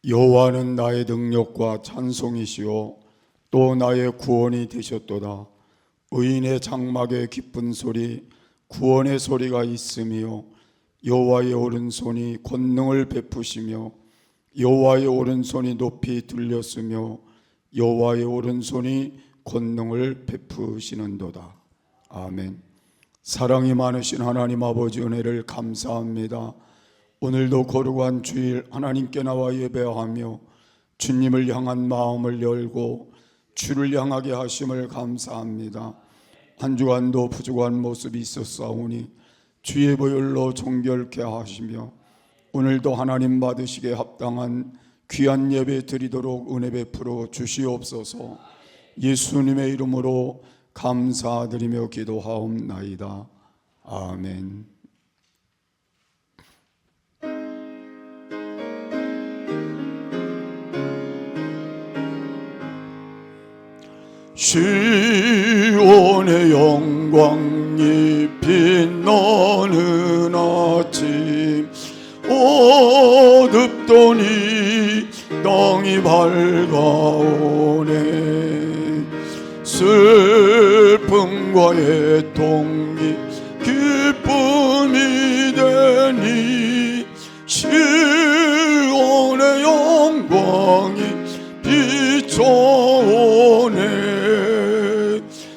여호와는 나의 능력과 찬송이시요 또 나의 구원이 되셨도다. 의인의 장막에 기쁜 소리 구원의 소리가 있으며 여호와의 오른손이 권능을 베푸시며 여호와의 오른손이 높이 들렸으며 여호와의 오른손이 권능을 베푸시는도다. 아멘. 사랑이 많으신 하나님 아버지 은혜를 감사합니다. 오늘도 거룩한 주일 하나님께 나와 예배하며 주님을 향한 마음을 열고 주를 향하게 하심을 감사합니다. 한 주간도 부족한 모습이 있었사오니 주의 보혈로 정결케 하시며 오늘도 하나님 받으시기에 합당한 귀한 예배 드리도록 은혜 베풀어 주시옵소서. 예수님의 이름으로 감사드리며 기도하옵나이다. 아멘. 시온의 영광이 빛나는 아침 어둡더니 땅이 밝아오네. 슬픔과 애통이 기쁨이 되니 시온의 영광이 비춰오네.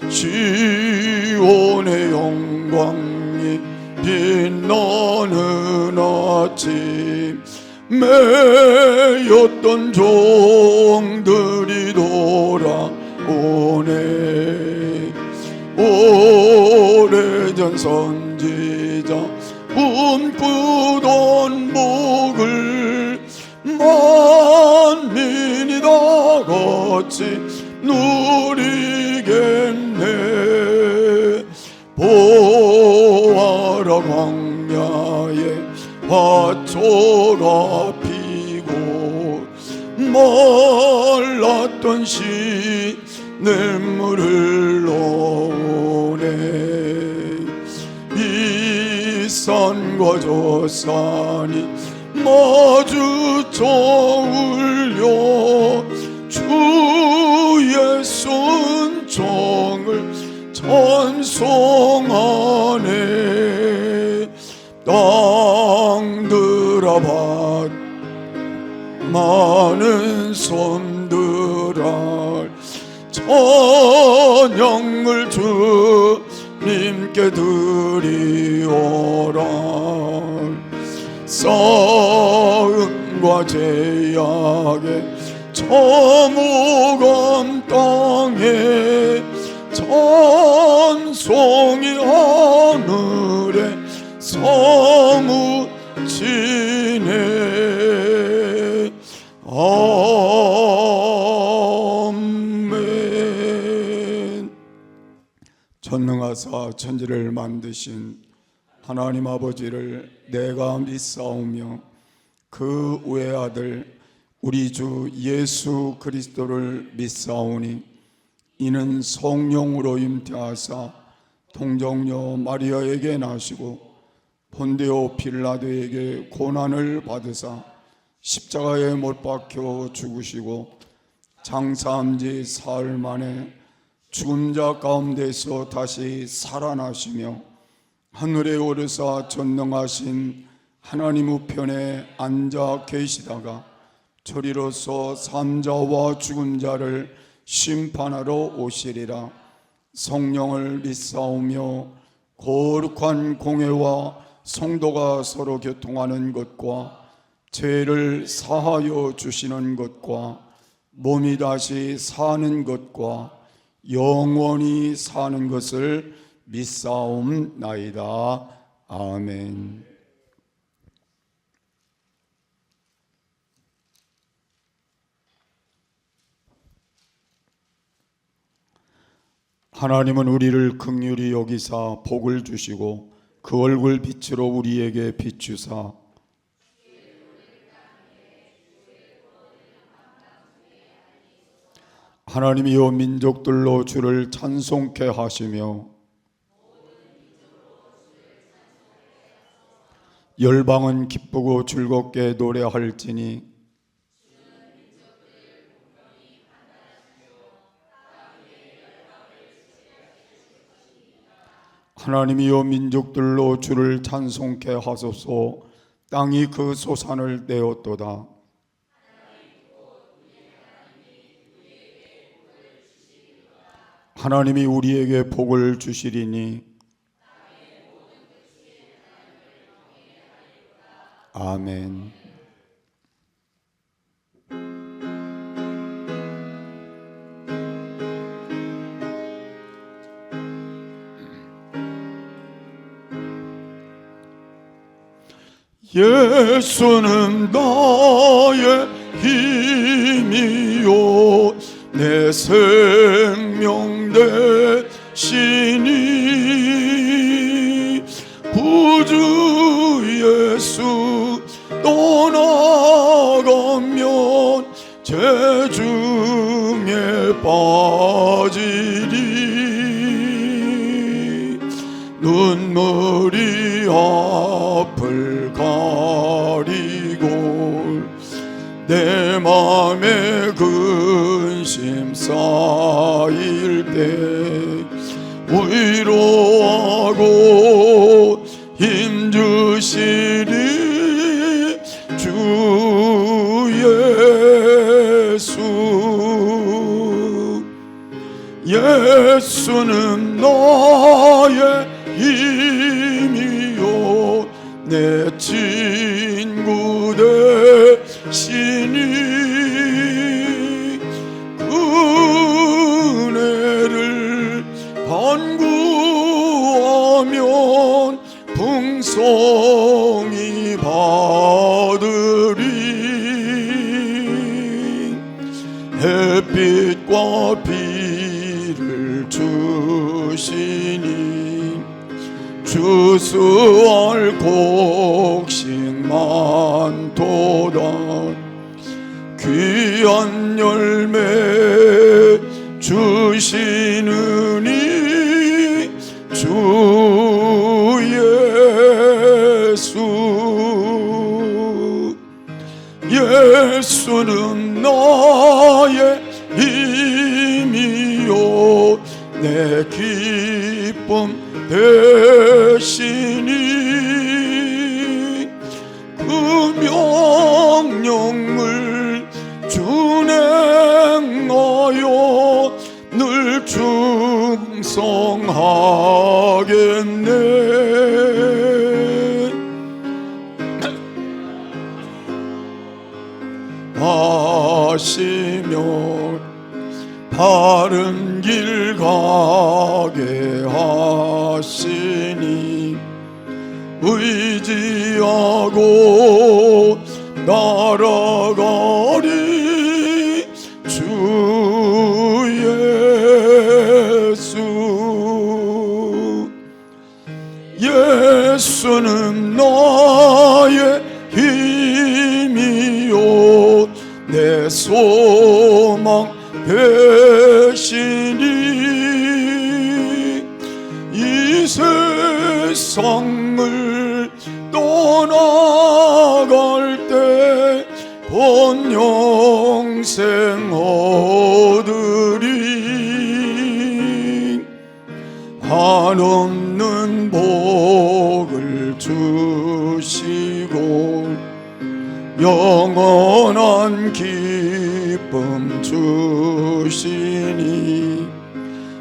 시온의 영광이 빛나는 아침 매였던 종들이 돌아오네. 오래전 선지자 꿈꾸던 복을 만민이 다 같이 누리겠네. 보아라 광야에 화초가 피고 말랐던 시냇물을 흘러오네. 이 산과 저 산이 마주쳐 울려 주의 순종을 찬송하네. 땅들아 밭 많은 손들아 찬양을 주님께 드리오라. 싸움과 제약에 참호감 땅에 찬송이 하늘에 사무치네. 아멘. 전능하사 천지를 만드신 하나님 아버지를 내가 믿사오며 그 외아들 우리 주 예수 그리스도를 믿사오니 이는 성령으로 잉태하사 동정녀 마리아에게 나시고 본디오 빌라도에게 고난을 받으사 십자가에 못 박혀 죽으시고 장사한 지 사흘 만에 죽은 자 가운데서 다시 살아나시며 하늘에 오르사 전능하신 하나님 우편에 앉아 계시다가 저리로서 산자와 죽은 자를 심판하러 오시리라. 성령을 믿사오며 거룩한 공회와 성도가 서로 교통하는 것과 죄를 사하여 주시는 것과 몸이 다시 사는 것과 영원히 사는 것을 믿사옵나이다. 아멘. 하나님은 우리를 긍휼히 여기사 복을 주시고 그 얼굴 빛으로 우리에게 비추사 하나님이여 민족들로 주를 찬송케 하시며 열방은 기쁘고 즐겁게 노래할지니 하나님이여 민족들로 주를 찬송케 하소서. 땅이 그 소산을 내었도다. 하나님이 우리에게 복을 주시리니 아멘. 예수는 나의 힘이요 내 생명 되시니 구주 예수 떠나가면 재중에 빠지리 눈물이 앞을 가리고 내 맘에 근심 쌓일 때 위로하고 힘주시리 주 예수. 예수는 나의 힘이요 내 친구 되시니 은혜를 간구하면 풍성히 받으리 햇빛과 비를 주시니 주수할 곡식만 도다 귀한 열매 주시느니 주 예수. 예수는 나의 힘이요 내 기쁨 되시니 그 명령을 준행하여 늘 충성하겠네. 하시며 바른 길 가게 하시니 의지하고 날아가리 주 예수. 예수는 나의 힘이요 내 소망 되시니 이 세상을 떠나갈 때 본 영생 얻으리 한없는 복을 주시고 영원한 기쁨 주시니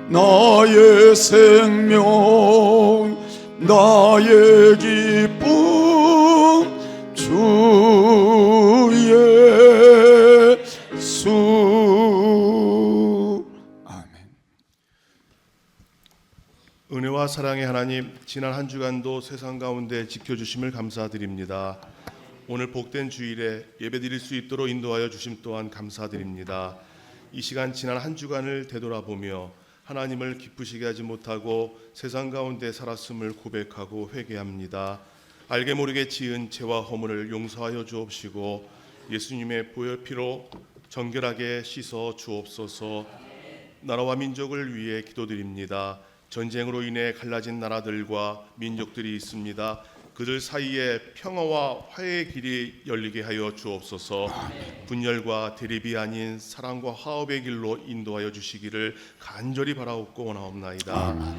나의 생명 나의 기쁨 주 예수. 아멘. 은혜와 사랑의 하나님, 지난 한 주간도 세상 가운데 지켜주심을 감사드립니다. 오늘 복된 주일에 예배드릴 수 있도록 인도하여 주심 또한 감사드립니다. 이 시간 지난 한 주간을 되돌아보며 하나님을 기쁘시게 하지 못하고 세상 가운데 살았음을 고백하고 회개합니다. 알게 모르게 지은 죄와 허물을 용서하여 주옵시고 예수님의 보혈피로 정결하게 씻어 주옵소서. 나라와 민족을 위해 기도드립니다. 전쟁으로 인해 갈라진 나라들과 민족들이 있습니다. 그들 사이에 평화와 화해의 길이 열리게 하여 주옵소서. 분열과 대립이 아닌 사랑과 화합의 길로 인도하여 주시기를 간절히 바라옵고 원하옵나이다.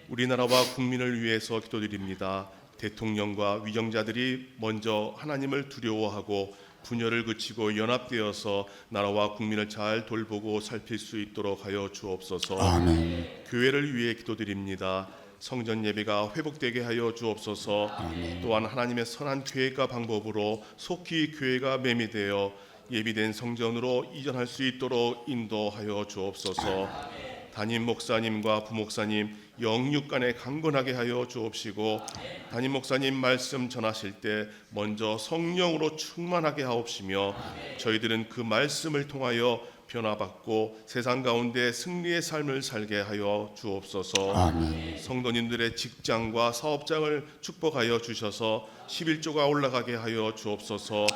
우리나라와 국민을 위해서 기도드립니다. 대통령과 위정자들이 먼저 하나님을 두려워하고 분열을 그치고 연합되어서 나라와 국민을 잘 돌보고 살필 수 있도록 하여 주옵소서. 아멘. 교회를 위해 기도드립니다. 성전 예배가 회복되게 하여 주옵소서. 또한 하나님의 선한 계획과 방법으로 속히 교회가 매미되어 예비된 성전으로 이전할 수 있도록 인도하여 주옵소서. 담임 목사님과 부목사님 영육 간에 강건하게 하여 주옵시고, 담임 목사님 말씀 전하실 때 먼저 성령으로 충만하게 하옵시며, 저희들은 그 말씀을 통하여 변화받고 세상 가운데 승리의 삶을 살게 하여 주옵소서. 아멘. 성도님들의 직장과 사업장을 축복하여 주셔서 11조가 올라가게 하여 주옵소서.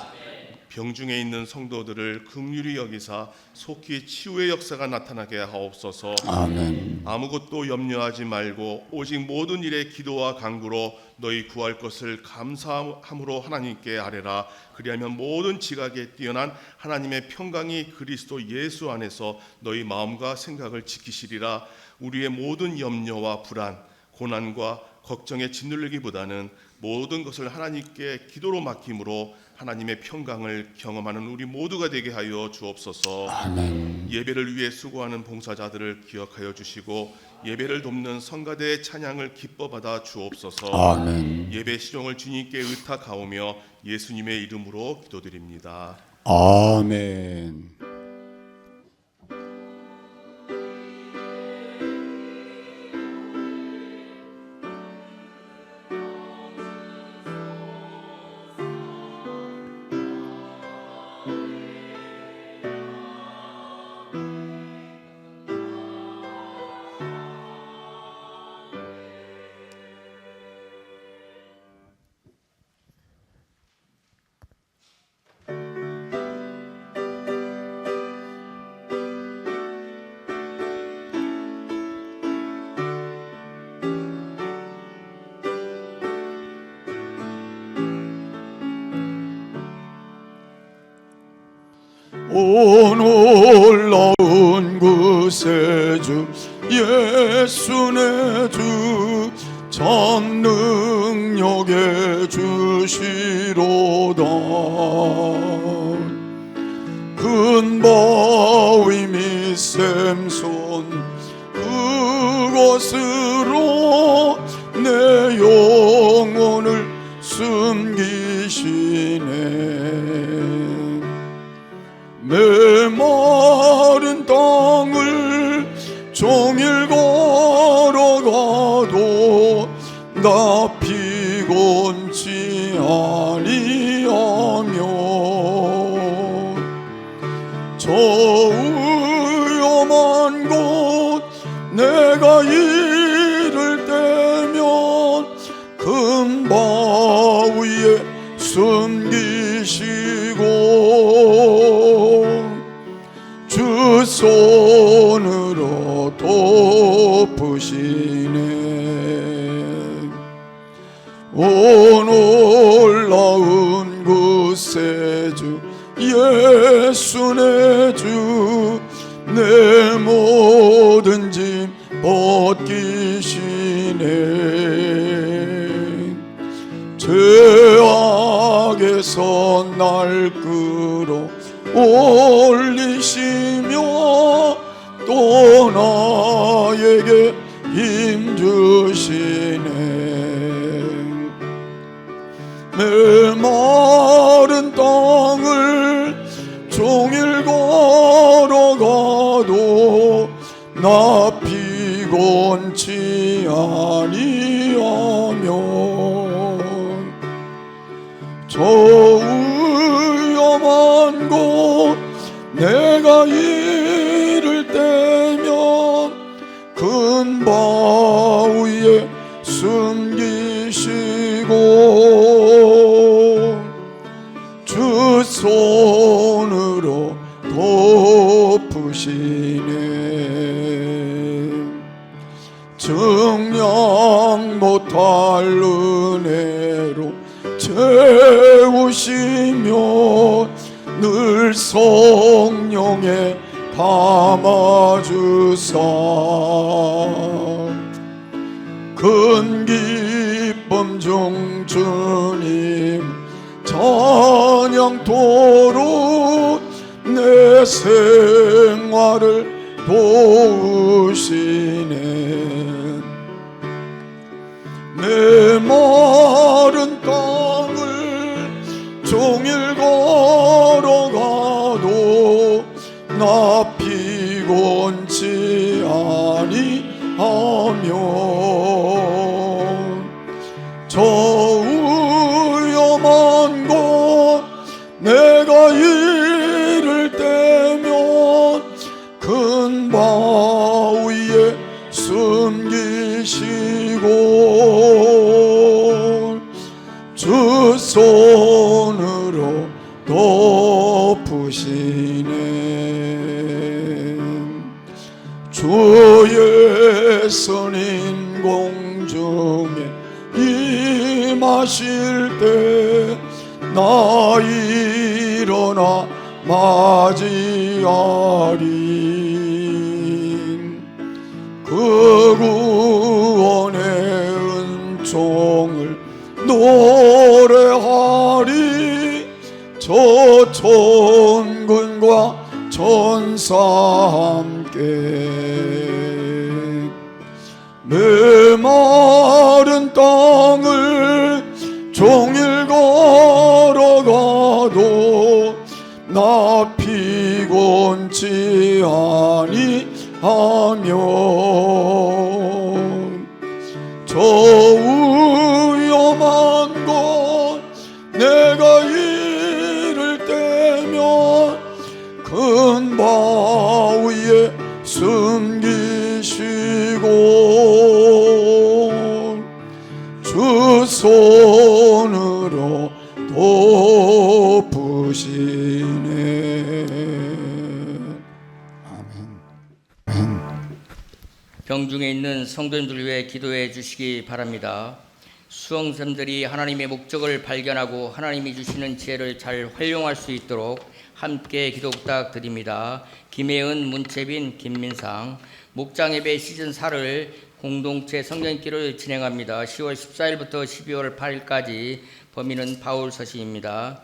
병중에 있는 성도들을 긍휼히 여기사 속히 치유의 역사가 나타나게 하옵소서. 아멘. 아무것도 염려하지 말고 오직 모든 일에 기도와 간구로 너희 구할 것을 감사함으로 하나님께 아뢰라. 그리하면 모든 지각에 뛰어난 하나님의 평강이 그리스도 예수 안에서 너희 마음과 생각을 지키시리라. 우리의 모든 염려와 불안, 고난과 걱정에 짓눌리기보다는 모든 것을 하나님께 기도로 맡김으로 하나님의 평강을 경험하는 우리 모두가 되게 하여 주옵소서. 아멘. 예배를 위해 수고하는 봉사자들을 기억하여 주시고 예배를 돕는 성가대의 찬양을 기뻐 받아 주옵소서. 아멘. 예배 시종을 주님께 의탁하오며 예수님의 이름으로 기도드립니다. 아멘. 오 놀라운 구세주 예수 내 주 전능력의 주시로다. 큰 바위 및 샘손 그것으로 내 영혼을 숨기시네. 메마른 땅을 종일 걸어가도 나 피곤치 아니하며 저 위험한 곳 내가 이를 때면 큰 바위에 숨기시고 주 손으로 덮으시네. 오 놀라운 구세주 예수 내 주 내 모든 짐 벗기시네. 죄악에서 날 끌어 올리시며 또 나에게 힘 주시네. 메마른 땅을 종일 걸어가도 나 피곤치 아니하며 저 위험한 곳 내가 이를 때면 큰 바위에 숨기시고 주 손으로 덮으시네. 증량 못할 은혜로 채우시며 늘 성령에 담아주사 큰 기쁨 중 주님 찬양토록 내 생활을 도우시네. 내 마른 땅을 종일 걸어가도 나 피곤치 아니하며 저 위험한 곳 내가 이를 때면 큰 바위에 숨기시고 주 손으로 덮으시네. 주의 선인 공중에 임하실 때 나 일어나 맞이하리. 그 구원의 은총을 노래하리. 저 천군과 천사 함께 메마른 땅을 종일 걸어가도 나 피곤치 아니하며 저 위험한 곳 내가 이를 때면 큰 바위에 숨기시고 주 손으로 덮으시네. 아멘. 병중에 있는 성도님들 위해 기도해 주시기 바랍니다. 수험생들이 하나님의 목적을 발견하고 하나님이 주시는 지혜를 잘 활용할 수 있도록 함께 기도 부탁드립니다. 김혜은, 문채빈, 김민상. 목장예배 시즌 4를 공동체 성경읽기를 진행합니다. 10월 14일부터 12월 8일까지 범위는 바울 서신입니다.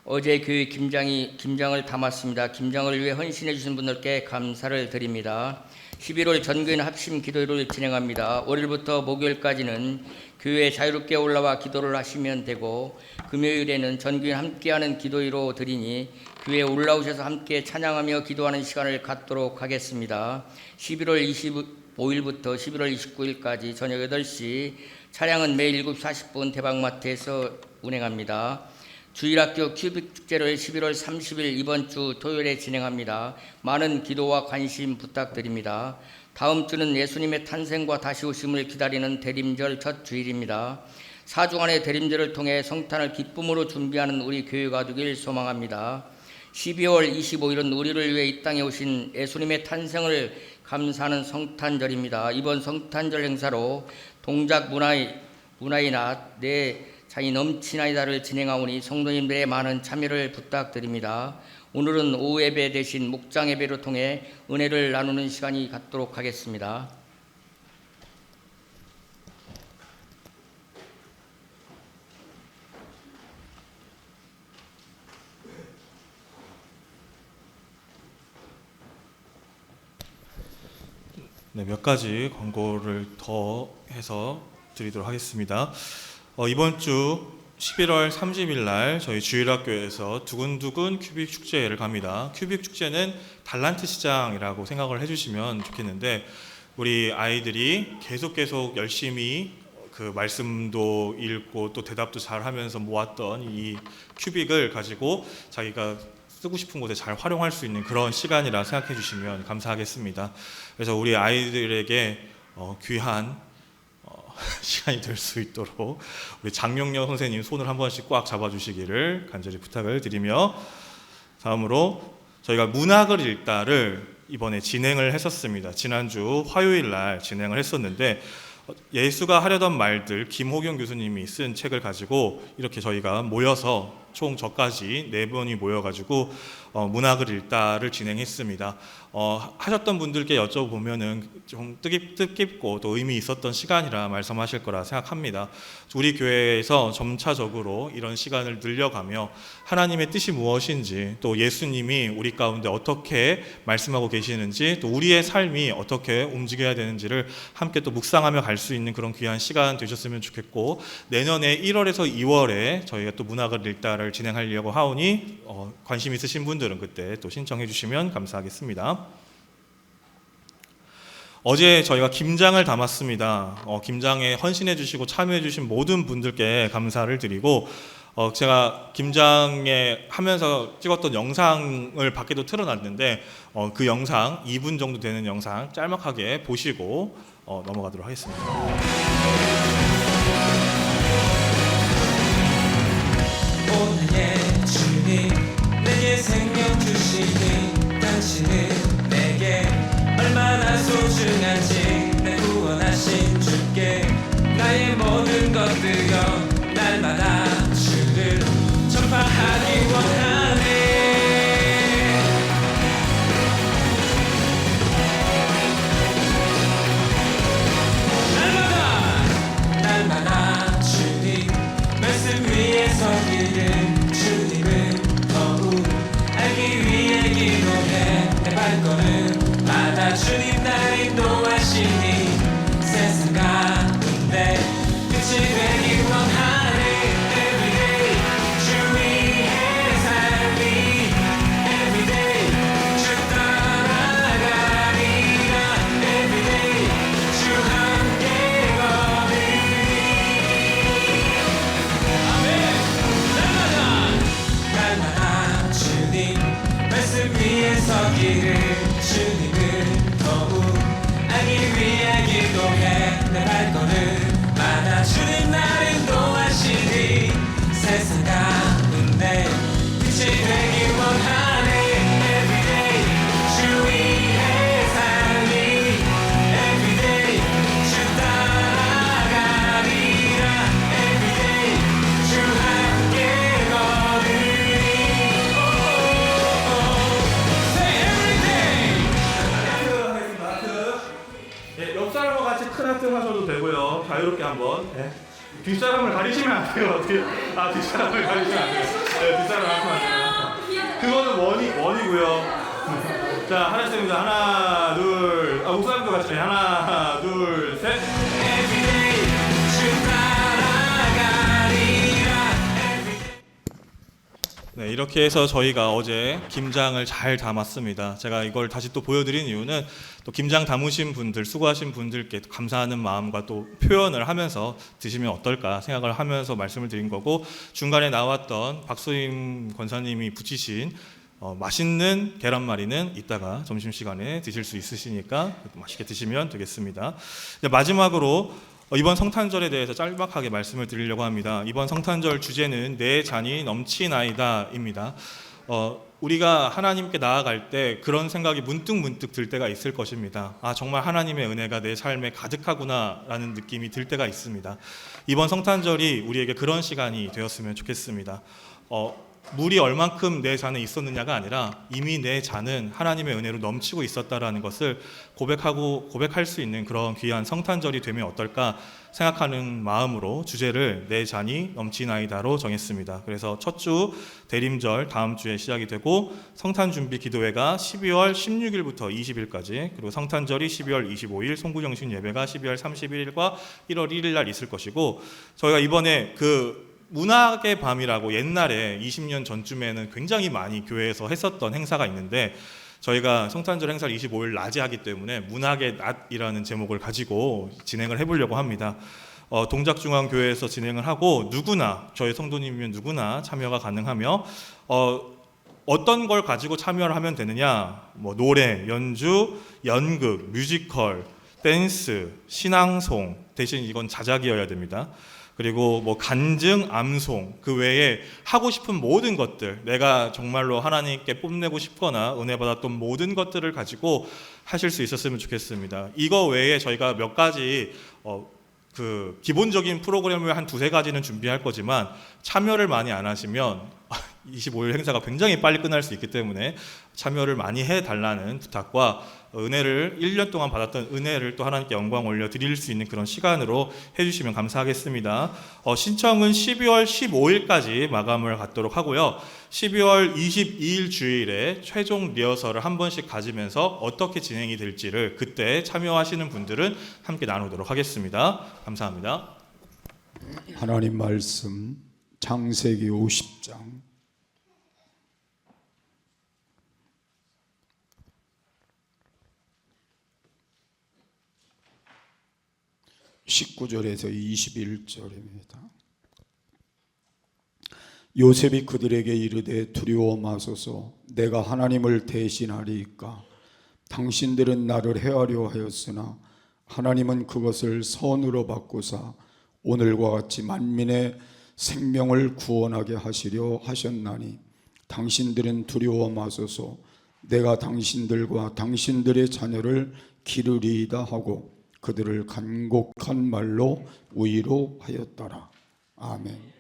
어제 교회 김장을 담았습니다. 김장을 위해 헌신해 주신 분들께 감사를 드립니다. 11월 전교인 합심 기도회를 진행합니다. 월요일부터 목요일까지는 교회에 자유롭게 올라와 기도를 하시면 되고, 금요일에는 전교인 함께하는 기도회로 드리니 교회에 올라오셔서 함께 찬양하며 기도하는 시간을 갖도록 하겠습니다. 11월 25일부터 11월 29일까지 저녁 8시, 차량은 매일 7시 40분 대방마트에서 운행합니다. 주일학교 큐빅 축제를 11월 30일 이번 주 토요일에 진행합니다. 많은 기도와 관심 부탁드립니다. 다음 주는 예수님의 탄생과 다시 오심을 기다리는 대림절 첫 주일입니다. 4주간의 대림절을 통해 성탄을 기쁨으로 준비하는 우리 교회가 되길 소망합니다. 12월 25일은 우리를 위해 이 땅에 오신 예수님의 탄생을 감사하는 성탄절입니다. 이번 성탄절 행사로 동작 문화의 낮 내 자이 넘치나이다를 진행하오니 성도님들의 많은 참여를 부탁드립니다. 오늘은 오후 예배 대신 목장 예배를 통해 은혜를 나누는 시간이 갖도록 하겠습니다. 네, 몇 가지 광고를 더 해서 드리도록 하겠습니다. 이번 주 11월 30일 날 저희 주일학교에서 두근두근 큐빅 축제를 갑니다. 큐빅 축제는 달란트 시장이라고 생각을 해주시면 좋겠는데, 우리 아이들이 계속 열심히 그 말씀도 읽고 또 대답도 잘 하면서 모았던 이 큐빅을 가지고 자기가 쓰고 싶은 곳에 잘 활용할 수 있는 그런 시간이라 생각해 주시면 감사하겠습니다. 그래서 우리 아이들에게 귀한 시간이 될 수 있도록 우리 장명영 선생님 손을 한 번씩 꽉 잡아주시기를 간절히 부탁을 드리며, 다음으로 저희가 문학을 읽다를 이번에 진행을 했었습니다. 지난주 화요일 날 진행을 했었는데, 예수가 하려던 말들 김호경 교수님이 쓴 책을 가지고 이렇게 저희가 모여서 총 저까지 4번이 모여가지고 문학을 읽다를 진행했습니다. 하셨던 분들께 여쭤보면은 좀 뜻깊고 또 의미 있었던 시간이라 말씀하실 거라 생각합니다. 우리 교회에서 점차적으로 이런 시간을 늘려가며 하나님의 뜻이 무엇인지, 또 예수님이 우리 가운데 어떻게 말씀하고 계시는지, 또 우리의 삶이 어떻게 움직여야 되는지를 함께 또 묵상하며 갈 수 있는 그런 귀한 시간 되셨으면 좋겠고, 내년에 1월에서 2월에 저희가 또 문학을 읽다를 진행하려고 하오니 관심 있으신 분들은 그때 또 신청해 주시면 감사하겠습니다. 어제 저희가 김장을 담았습니다. 김장에 헌신해 주시고 참여해 주신 모든 분들께 감사를 드리고, 제가 김장에 하면서 찍었던 영상을 밖에도 틀어놨는데 그 영상 2분 정도 되는 영상 짤막하게 보시고 넘어가도록 하겠습니다. 오늘의 주님 내게 생명 주시니 당신은 내게 얼마나 소중한지 내 구원하신 주께 나의 모든 것들여 날마다 주를 전파하기 원하네. 날마다 주님 말씀 위에 서기를 주님을 더욱 알기 위해 기도해. 내 발걸음마다 주님 날 인도하시니 세상 가운데 끝이 되기 원하네. Everyday 주 위에 살리 Everyday 주 따라가리라. Everyday 주 함께 걸으리. 날마다 주님 말씀 위에 서기를 주님을 더욱 알기 위해 기도해. 내 발걸음마다 주님 날 인도하시니 세상 가운데 빛이 되기 원하네. Everyday 주 위에 살리 Everyday 주 따라가리라. Everyday 주 함께 걸으리. Say everyday. 네, 옆 사람과 같이 큰 하트 하셔도 되고요. 자유롭게 한번. 네. 뒷사람을 가리시면 안 돼요. 뒷사람을 가리시면 안 돼요. 네, 뒷사람 하면 안 돼요. 그거는 원이고요. 자, 하나씩 됩니다. 하나, 둘. 목사님도 같이. 하나, 둘, 셋. Everyday 주 따라가리라. 네, 이렇게 해서 저희가 어제 김장을 잘 담았습니다. 제가 이걸 다시 또 보여드린 이유는 또 김장 담으신 분들, 수고하신 분들께 감사하는 마음과 또 표현을 하면서 드시면 어떨까 생각을 하면서 말씀을 드린 거고, 중간에 나왔던 박소임 권사님이 붙이신 맛있는 계란말이는 이따가 점심시간에 드실 수 있으시니까 맛있게 드시면 되겠습니다. 마지막으로 이번 성탄절에 대해서 짤막하게 말씀을 드리려고 합니다. 이번 성탄절 주제는 내 잔이 넘치나이다입니다. 우리가 하나님께 나아갈 때 그런 생각이 문득 들 때가 있을 것입니다. 정말 하나님의 은혜가 내 삶에 가득하구나라는 느낌이 들 때가 있습니다. 이번 성탄절이 우리에게 그런 시간이 되었으면 좋겠습니다. 물이 얼만큼 내 잔에 있었느냐가 아니라 이미 내 잔은 하나님의 은혜로 넘치고 있었다라는 것을 고백할 수 있는 그런 귀한 성탄절이 되면 어떨까 생각하는 마음으로 주제를 내 잔이 넘치나이다로 정했습니다. 그래서 첫 주 대림절 다음 주에 시작이 되고, 성탄 준비 기도회가 12월 16일부터 20일까지, 그리고 성탄절이 12월 25일, 송구정식 예배가 12월 31일과 1월 1일 날 있을 것이고, 저희가 이번에 문학의 밤이라고 옛날에 20년 전쯤에는 굉장히 많이 교회에서 했었던 행사가 있는데, 저희가 성탄절 행사를 25일 낮에 하기 때문에 문학의 낮이라는 제목을 가지고 진행을 해보려고 합니다. 동작중앙교회에서 진행을 하고, 누구나, 저희 성도님이면 누구나 참여가 가능하며, 어떤 걸 가지고 참여를 하면 되느냐, 노래, 연주, 연극, 뮤지컬, 댄스, 신앙송, 대신 이건 자작이어야 됩니다. 그리고 간증, 암송, 그 외에 하고 싶은 모든 것들, 내가 정말로 하나님께 뽐내고 싶거나 은혜 받았던 모든 것들을 가지고 하실 수 있었으면 좋겠습니다. 이거 외에 저희가 몇 가지 그 기본적인 프로그램을 한 두세 가지는 준비할 거지만 참여를 많이 안 하시면 25일 행사가 굉장히 빨리 끝날 수 있기 때문에 참여를 많이 해달라는 부탁과 은혜를 1년 동안 받았던 은혜를 또 하나님께 영광 올려 드릴 수 있는 그런 시간으로 해주시면 감사하겠습니다. 신청은 12월 15일까지 마감을 갖도록 하고요. 12월 22일 주일에 최종 리허설을 한 번씩 가지면서 어떻게 진행이 될지를 그때 참여하시는 분들은 함께 나누도록 하겠습니다. 감사합니다. 하나님 말씀 창세기 50장 19절에서 21절입니다. 요셉이 그들에게 이르되 두려워 마소서 내가 하나님을 대신하리이까 당신들은 나를 해하려 하였으나 하나님은 그것을 선으로 바꾸사 오늘과 같이 만민의 생명을 구원하게 하시려 하셨나니 당신들은 두려워 마소서 내가 당신들과 당신들의 자녀를 기르리이다 하고 그들을 간곡한 말로 위로하였더라. 아멘.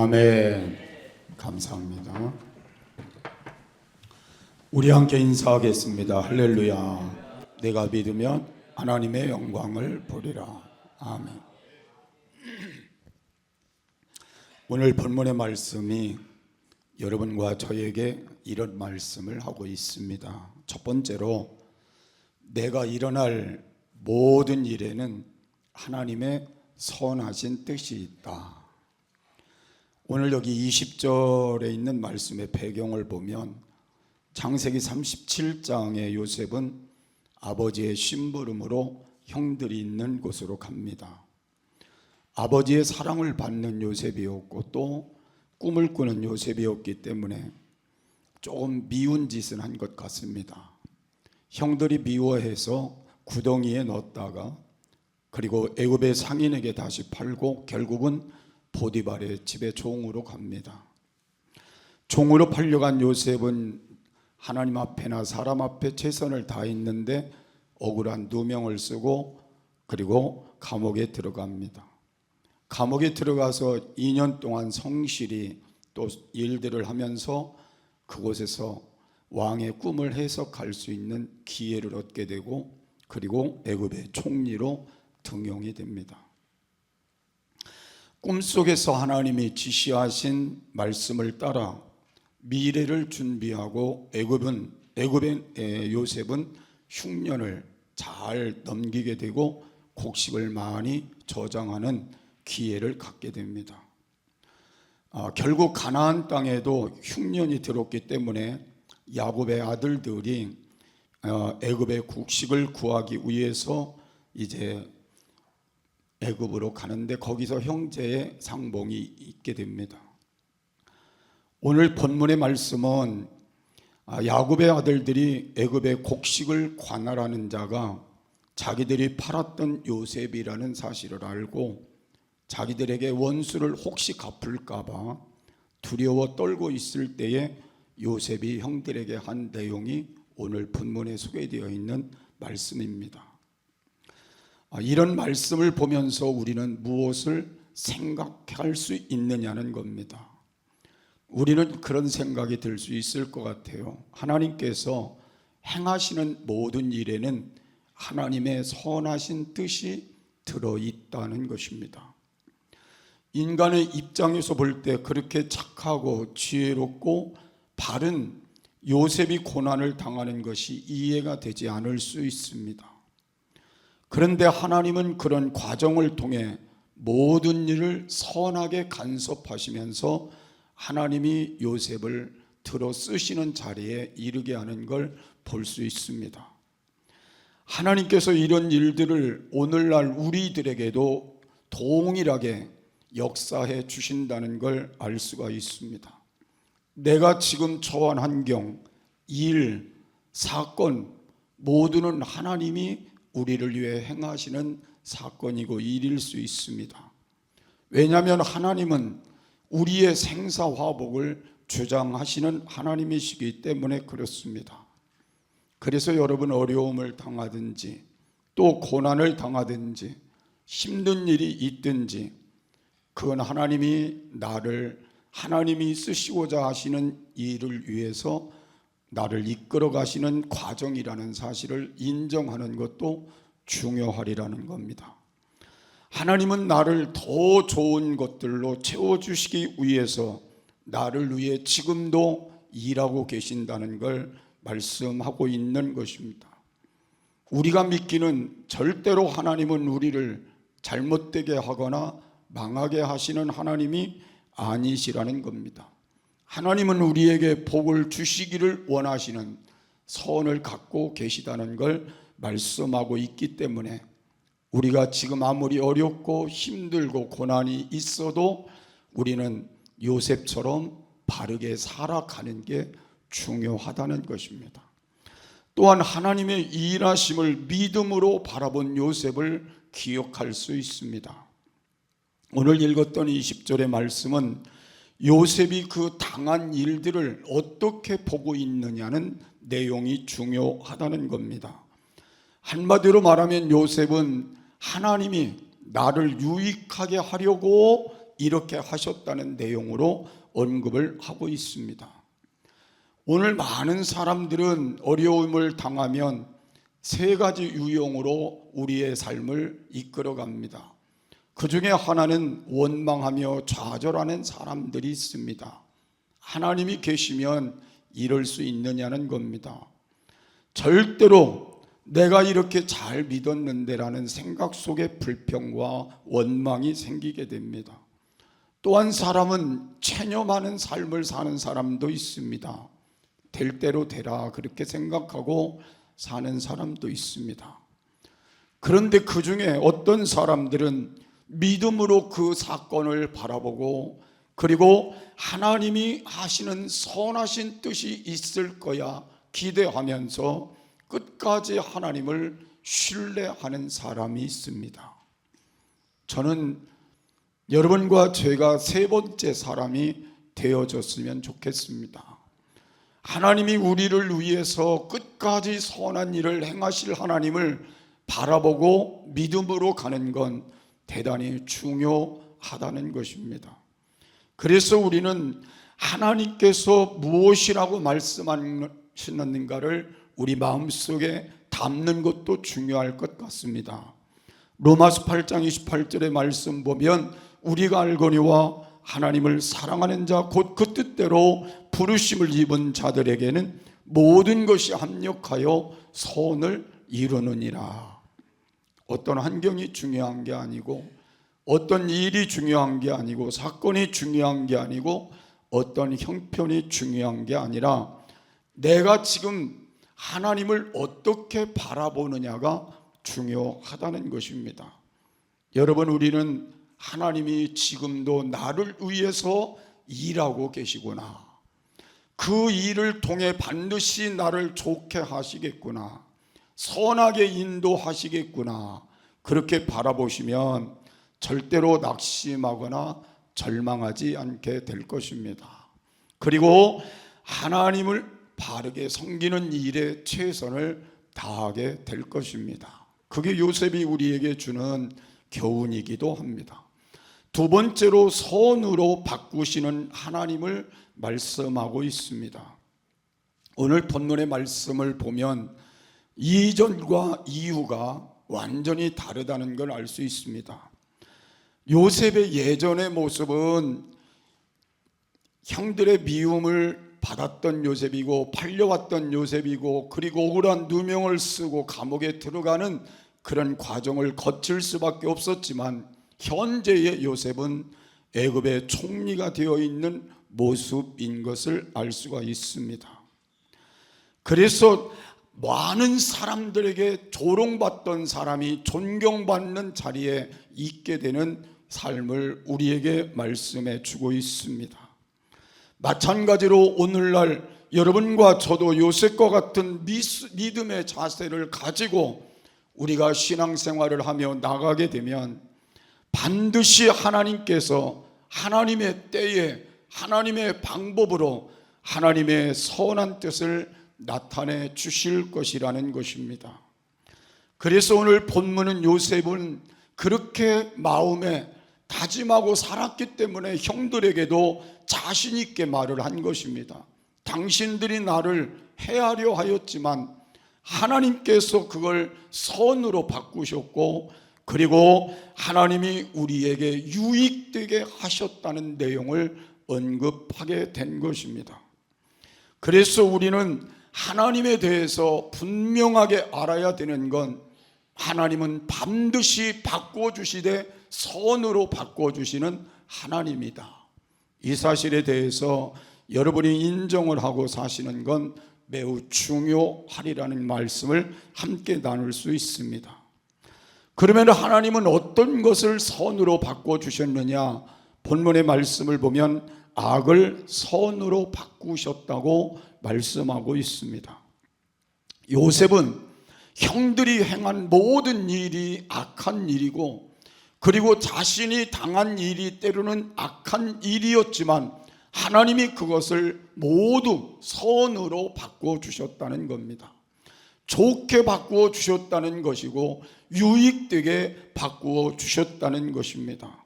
아멘. 감사합니다. 우리 함께 인사하겠습니다. 할렐루야. 내가 믿으면 하나님의 영광을 보리라. 아멘. 오늘 본문의 말씀이 여러분과 저에게 이런 말씀을 하고 있습니다. 첫 번째로, 내가 일어날 모든 일에는 하나님의 선하신 뜻이 있다. 오늘 여기 20절에 있는 말씀의 배경을 보면 창세기 37장의 요셉은 아버지의 심부름으로 형들이 있는 곳으로 갑니다. 아버지의 사랑을 받는 요셉이었고 또 꿈을 꾸는 요셉이었기 때문에 조금 미운 짓을 한 것 같습니다. 형들이 미워해서 구덩이에 넣었다가 그리고 애굽의 상인에게 다시 팔고 결국은 보디발의 집에 종으로 갑니다. 종으로 팔려간 요셉은 하나님 앞에나 사람 앞에 최선을 다했는데 억울한 누명을 쓰고 그리고 감옥에 들어갑니다. 감옥에 들어가서 2년 동안 성실히 또 일들을 하면서 그곳에서 왕의 꿈을 해석할 수 있는 기회를 얻게 되고 그리고 애굽의 총리로 등용이 됩니다. 꿈속에서 하나님이 지시하신 말씀을 따라 미래를 준비하고 애굽의 요셉은 흉년을 잘 넘기게 되고 곡식을 많이 저장하는 기회를 갖게 됩니다. 결국 가나안 땅에도 흉년이 들었기 때문에 야곱의 아들들이 애굽의 곡식을 구하기 위해서 이제 애굽으로 가는데 거기서 형제의 상봉이 있게 됩니다. 오늘 본문의 말씀은 야곱의 아들들이 애굽의 곡식을 관할하는 자가 자기들이 팔았던 요셉이라는 사실을 알고 자기들에게 원수를 혹시 갚을까 봐 두려워 떨고 있을 때에 요셉이 형들에게 한 내용이 오늘 본문에 소개되어 있는 말씀입니다. 이런 말씀을 보면서 우리는 무엇을 생각할 수 있느냐는 겁니다. 우리는 그런 생각이 들 수 있을 것 같아요. 하나님께서 행하시는 모든 일에는 하나님의 선하신 뜻이 들어있다는 것입니다. 인간의 입장에서 볼 때 그렇게 착하고 지혜롭고 바른 요셉이 고난을 당하는 것이 이해가 되지 않을 수 있습니다. 그런데 하나님은 그런 과정을 통해 모든 일을 선하게 간섭하시면서 하나님이 요셉을 들어 쓰시는 자리에 이르게 하는 걸 볼 수 있습니다. 하나님께서 이런 일들을 오늘날 우리들에게도 동일하게 역사해 주신다는 걸 알 수가 있습니다. 내가 지금 처한 환경, 일, 사건 모두는 하나님이 우리를 위해 행하시는 사건이고 일일 수 있습니다. 왜냐하면 하나님은 우리의 생사화복을 주장하시는 하나님이시기 때문에 그렇습니다. 그래서 여러분 어려움을 당하든지 또 고난을 당하든지 힘든 일이 있든지 그건 하나님이 쓰시고자 하시는 일을 위해서 나를 이끌어 가시는 과정이라는 사실을 인정하는 것도 중요하리라는 겁니다. 하나님은 나를 더 좋은 것들로 채워주시기 위해서 나를 위해 지금도 일하고 계신다는 걸 말씀하고 있는 것입니다. 우리가 믿기는 절대로 하나님은 우리를 잘못되게 하거나 망하게 하시는 하나님이 아니시라는 겁니다. 하나님은 우리에게 복을 주시기를 원하시는 선을 갖고 계시다는 걸 말씀하고 있기 때문에 우리가 지금 아무리 어렵고 힘들고 고난이 있어도 우리는 요셉처럼 바르게 살아가는 게 중요하다는 것입니다. 또한 하나님의 일하심을 믿음으로 바라본 요셉을 기억할 수 있습니다. 오늘 읽었던 20절의 말씀은 요셉이 그 당한 일들을 어떻게 보고 있느냐는 내용이 중요하다는 겁니다. 한마디로 말하면 요셉은 하나님이 나를 유익하게 하려고 이렇게 하셨다는 내용으로 언급을 하고 있습니다. 오늘 많은 사람들은 어려움을 당하면 세 가지 유형으로 우리의 삶을 이끌어갑니다. 그 중에 하나는 원망하며 좌절하는 사람들이 있습니다. 하나님이 계시면 이럴 수 있느냐는 겁니다. 절대로 내가 이렇게 잘 믿었는데라는 생각 속에 불평과 원망이 생기게 됩니다. 또한 사람은 체념하는 삶을 사는 사람도 있습니다. 될 대로 되라 그렇게 생각하고 사는 사람도 있습니다. 그런데 그 중에 어떤 사람들은 믿음으로 그 사건을 바라보고 그리고 하나님이 하시는 선하신 뜻이 있을 거야 기대하면서 끝까지 하나님을 신뢰하는 사람이 있습니다. 저는 여러분과 제가 세 번째 사람이 되어졌으면 좋겠습니다. 하나님이 우리를 위해서 끝까지 선한 일을 행하실 하나님을 바라보고 믿음으로 가는 건 대단히 중요하다는 것입니다. 그래서 우리는 하나님께서 무엇이라고 말씀하시는가를 우리 마음속에 담는 것도 중요할 것 같습니다. 로마서 8장 28절의 말씀 보면 우리가 알거니와 하나님을 사랑하는 자 곧 그 뜻대로 부르심을 입은 자들에게는 모든 것이 합력하여 선을 이루느니라. 어떤 환경이 중요한 게 아니고 어떤 일이 중요한 게 아니고 사건이 중요한 게 아니고 어떤 형편이 중요한 게 아니라 내가 지금 하나님을 어떻게 바라보느냐가 중요하다는 것입니다. 여러분, 우리는 하나님이 지금도 나를 위해서 일하고 계시구나, 그 일을 통해 반드시 나를 좋게 하시겠구나, 선하게 인도하시겠구나, 그렇게 바라보시면 절대로 낙심하거나 절망하지 않게 될 것입니다. 그리고 하나님을 바르게 섬기는 일에 최선을 다하게 될 것입니다. 그게 요셉이 우리에게 주는 교훈이기도 합니다. 두 번째로 선으로 바꾸시는 하나님을 말씀하고 있습니다. 오늘 본문의 말씀을 보면 이전과 이후가 완전히 다르다는 걸 알 수 있습니다. 요셉의 예전의 모습은 형들의 미움을 받았던 요셉이고 팔려왔던 요셉이고 그리고 억울한 누명을 쓰고 감옥에 들어가는 그런 과정을 거칠 수밖에 없었지만 현재의 요셉은 애굽의 총리가 되어 있는 모습인 것을 알 수가 있습니다. 그래서 많은 사람들에게 조롱받던 사람이 존경받는 자리에 있게 되는 삶을 우리에게 말씀해 주고 있습니다. 마찬가지로 오늘날 여러분과 저도 요셉과 같은 믿음의 자세를 가지고 우리가 신앙생활을 하며 나가게 되면 반드시 하나님께서 하나님의 때에 하나님의 방법으로 하나님의 선한 뜻을 나타내 주실 것이라는 것입니다. 그래서 오늘 본문은 요셉은 그렇게 마음에 다짐하고 살았기 때문에 형들에게도 자신 있게 말을 한 것입니다. 당신들이 나를 해하려 하였지만 하나님께서 그걸 선으로 바꾸셨고 그리고 하나님이 우리에게 유익되게 하셨다는 내용을 언급하게 된 것입니다. 그래서 우리는 하나님에 대해서 분명하게 알아야 되는 건 하나님은 반드시 바꿔주시되 선으로 바꿔주시는 하나님이다. 이 사실에 대해서 여러분이 인정을 하고 사시는 건 매우 중요하리라는 말씀을 함께 나눌 수 있습니다. 그러면 하나님은 어떤 것을 선으로 바꿔주셨느냐? 본문의 말씀을 보면 악을 선으로 바꾸셨다고 말씀하고 있습니다. 요셉은 형들이 행한 모든 일이 악한 일이고 그리고 자신이 당한 일이 때로는 악한 일이었지만 하나님이 그것을 모두 선으로 바꾸어 주셨다는 겁니다. 좋게 바꾸어 주셨다는 것이고 유익되게 바꾸어 주셨다는 것입니다.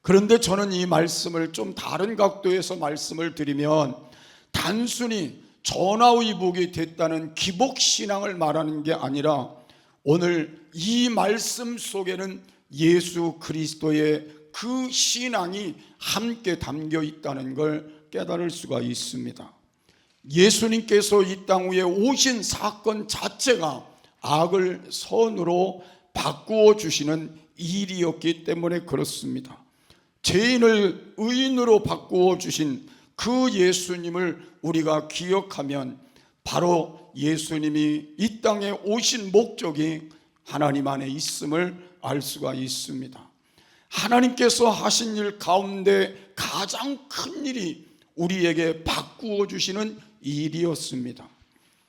그런데 저는 이 말씀을 좀 다른 각도에서 말씀을 드리면 단순히 전화위복이 됐다는 기복신앙을 말하는 게 아니라 오늘 이 말씀 속에는 예수 그리스도의 그 신앙이 함께 담겨 있다는 걸 깨달을 수가 있습니다. 예수님께서 이 땅 위에 오신 사건 자체가 악을 선으로 바꾸어 주시는 일이었기 때문에 그렇습니다. 죄인을 의인으로 바꾸어 주신 그 예수님을 우리가 기억하면 바로 예수님이 이 땅에 오신 목적이 하나님 안에 있음을 알 수가 있습니다. 하나님께서 하신 일 가운데 가장 큰 일이 우리에게 바꾸어 주시는 일이었습니다.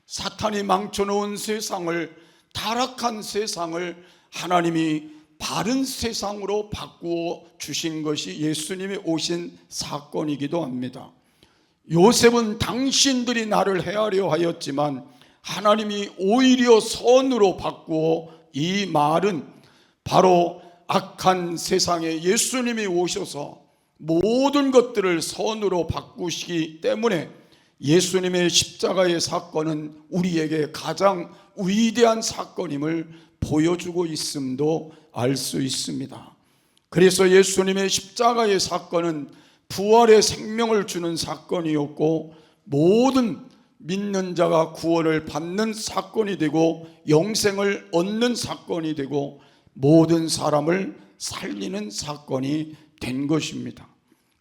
사탄이 망쳐놓은 세상을, 타락한 세상을 하나님이 바른 세상으로 바꾸어 주신 것이 예수님이 오신 사건이기도 합니다. 요셉은 당신들이 나를 해하려 하였지만 하나님이 오히려 선으로 바꾸어, 이 말은 바로 악한 세상에 예수님이 오셔서 모든 것들을 선으로 바꾸시기 때문에 예수님의 십자가의 사건은 우리에게 가장 위대한 사건임을 보여주고 있음도 알 수 있습니다. 그래서 예수님의 십자가의 사건은 부활의 생명을 주는 사건이었고 모든 믿는 자가 구원을 받는 사건이 되고 영생을 얻는 사건이 되고 모든 사람을 살리는 사건이 된 것입니다.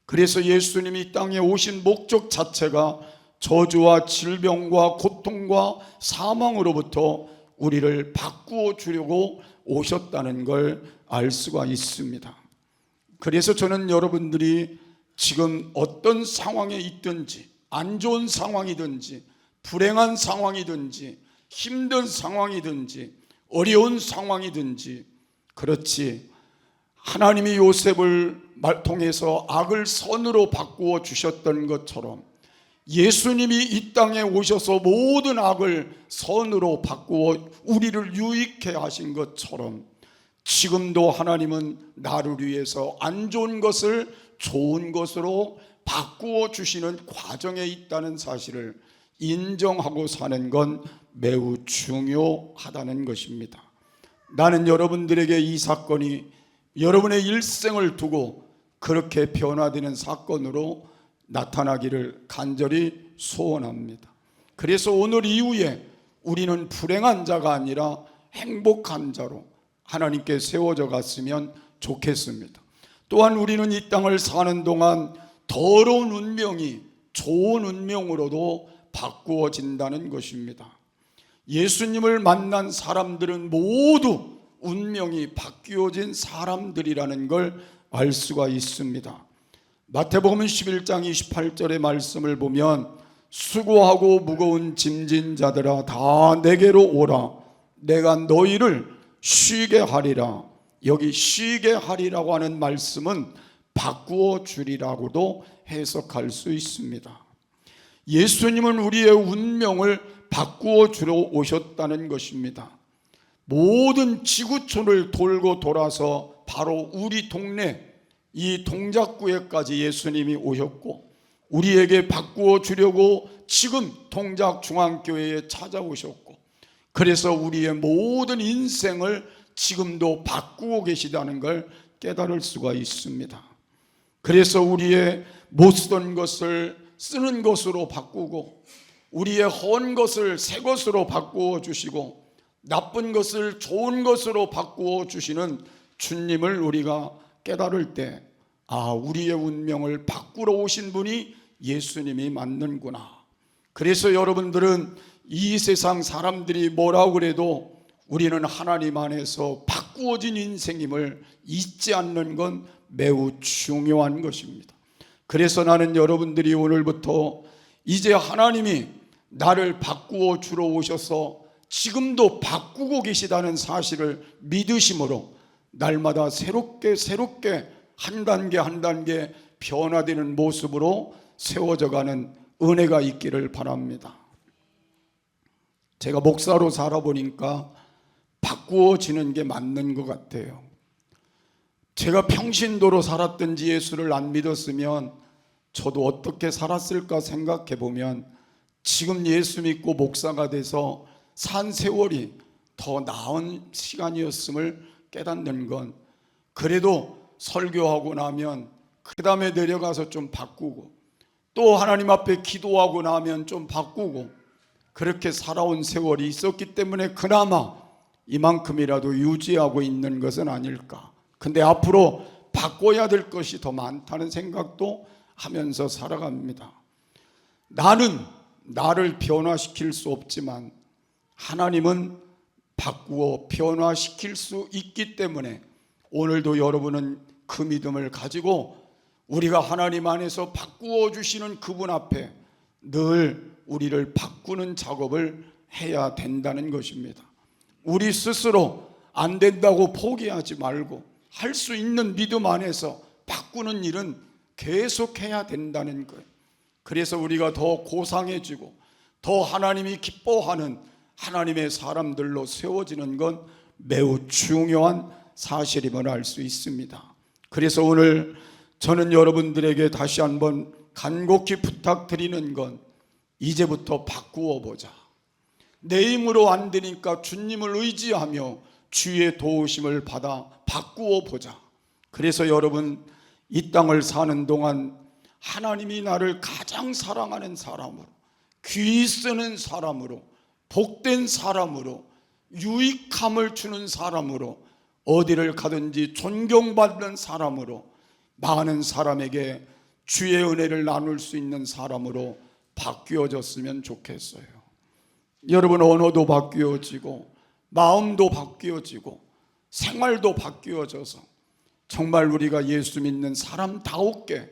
그래서 예수님이 이 땅에 오신 목적 자체가 저주와 질병과 고통과 사망으로부터 우리를 바꾸어 주려고 오셨다는 걸 알 수가 있습니다. 그래서 저는 여러분들이 지금 어떤 상황에 있든지, 안 좋은 상황이든지 불행한 상황이든지 힘든 상황이든지 어려운 상황이든지, 그렇지, 하나님이 요셉을 통해서 악을 선으로 바꾸어 주셨던 것처럼 예수님이 이 땅에 오셔서 모든 악을 선으로 바꾸어 우리를 유익해 하신 것처럼 지금도 하나님은 나를 위해서 안 좋은 것을 좋은 것으로 바꾸어 주시는 과정에 있다는 사실을 인정하고 사는 건 매우 중요하다는 것입니다. 나는 여러분들에게 이 사건이 여러분의 일생을 두고 그렇게 변화되는 사건으로 나타나기를 간절히 소원합니다. 그래서 오늘 이후에 우리는 불행한 자가 아니라 행복한 자로 하나님께 세워져 갔으면 좋겠습니다. 또한 우리는 이 땅을 사는 동안 더러운 운명이 좋은 운명으로도 바꾸어진다는 것입니다. 예수님을 만난 사람들은 모두 운명이 바뀌어진 사람들이라는 걸 알 수가 있습니다. 마태복음 11장 28절의 말씀을 보면 수고하고 무거운 짐진 자들아 다 내게로 오라 내가 너희를 쉬게 하리라. 여기 쉬게 하리라고 하는 말씀은 바꾸어 주리라고도 해석할 수 있습니다. 예수님은 우리의 운명을 바꾸어 주러 오셨다는 것입니다. 모든 지구촌을 돌고 돌아서 바로 우리 동네 이 동작구에까지 예수님이 오셨고 우리에게 바꾸어 주려고 지금 동작중앙교회에 찾아오셨고 그래서 우리의 모든 인생을 지금도 바꾸고 계시다는 걸 깨달을 수가 있습니다. 그래서 우리의 못 쓰던 것을 쓰는 것으로 바꾸고 우리의 헌 것을 새 것으로 바꾸어 주시고 나쁜 것을 좋은 것으로 바꾸어 주시는 주님을 우리가 깨달을 때 우리의 운명을 바꾸러 오신 분이 예수님이 맞는구나. 그래서 여러분들은 이 세상 사람들이 뭐라고 그래도 우리는 하나님 안에서 바꾸어진 인생임을 잊지 않는 건 매우 중요한 것입니다. 그래서 나는 여러분들이 오늘부터 이제 하나님이 나를 바꾸어 주러 오셔서 지금도 바꾸고 계시다는 사실을 믿으심으로 날마다 새롭게 한 단계 한 단계 변화되는 모습으로 세워져가는 은혜가 있기를 바랍니다. 제가 목사로 살아보니까 바꾸어지는 게 맞는 것 같아요. 제가 평신도로 살았든지 예수를 안 믿었으면 저도 어떻게 살았을까 생각해 보면 지금 예수 믿고 목사가 돼서 산 세월이 더 나은 시간이었음을 깨닫는 건 그래도 설교하고 나면 그 다음에 내려가서 좀 바꾸고 또 하나님 앞에 기도하고 나면 좀 바꾸고 그렇게 살아온 세월이 있었기 때문에 그나마 이만큼이라도 유지하고 있는 것은 아닐까. 근데 앞으로 바꿔야 될 것이 더 많다는 생각도 하면서 살아갑니다. 나는 나를 변화시킬 수 없지만 하나님은 바꾸어 변화시킬 수 있기 때문에 오늘도 여러분은 그 믿음을 가지고 우리가 하나님 안에서 바꾸어 주시는 그분 앞에 늘 우리를 바꾸는 작업을 해야 된다는 것입니다. 우리 스스로 안 된다고 포기하지 말고 할 수 있는 믿음 안에서 바꾸는 일은 계속해야 된다는 거예요. 그래서 우리가 더 고상해지고 더 하나님이 기뻐하는 하나님의 사람들로 세워지는 건 매우 중요한 사실임을 알 수 있습니다. 그래서 오늘 저는 여러분들에게 다시 한번 간곡히 부탁드리는 건 이제부터 바꾸어 보자. 내 힘으로 안 되니까 주님을 의지하며 주의 도우심을 받아 바꾸어 보자. 그래서 여러분 이 땅을 사는 동안 하나님이 나를 가장 사랑하는 사람으로, 귀 쓰는 사람으로, 복된 사람으로, 유익함을 주는 사람으로, 어디를 가든지 존경받는 사람으로, 많은 사람에게 주의 은혜를 나눌 수 있는 사람으로 바뀌어졌으면 좋겠어요. 여러분, 언어도 바뀌어지고 마음도 바뀌어지고 생활도 바뀌어져서 정말 우리가 예수 믿는 사람다웠게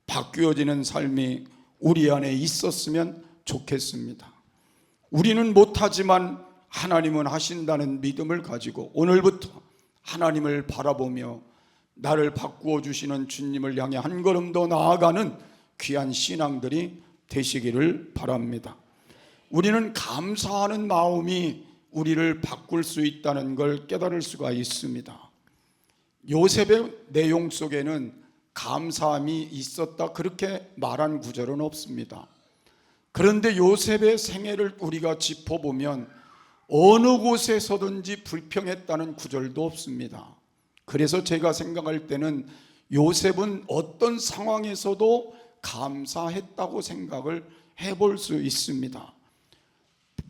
바뀌어지는 삶이 우리 안에 있었으면 좋겠습니다. 우리는 못하지만 하나님은 하신다는 믿음을 가지고 오늘부터 하나님을 바라보며 나를 바꾸어 주시는 주님을 향해 한 걸음 더 나아가는 귀한 신앙들이 되시기를 바랍니다. 우리는 감사하는 마음이 우리를 바꿀 수 있다는 걸 깨달을 수가 있습니다. 요셉의 내용 속에는 감사함이 있었다 그렇게 말한 구절은 없습니다. 그런데 요셉의 생애를 우리가 짚어보면 어느 곳에서든지 불평했다는 구절도 없습니다. 그래서 제가 생각할 때는 요셉은 어떤 상황에서도 감사했다고 생각을 해볼 수 있습니다.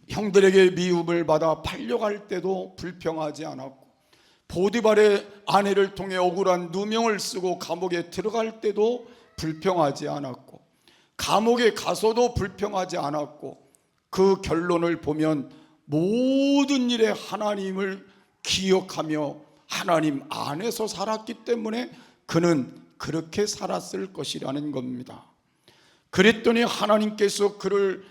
형들에게 미움을 받아 팔려갈 때도 불평하지 않았고, 보디발의 아내를 통해 억울한 누명을 쓰고 감옥에 들어갈 때도 불평하지 않았고, 감옥에 가서도 불평하지 않았고, 그 결론을 보면 모든 일에 하나님을 기억하며 하나님 안에서 살았기 때문에 그는 그렇게 살았을 것이라는 겁니다. 그랬더니 하나님께서 그를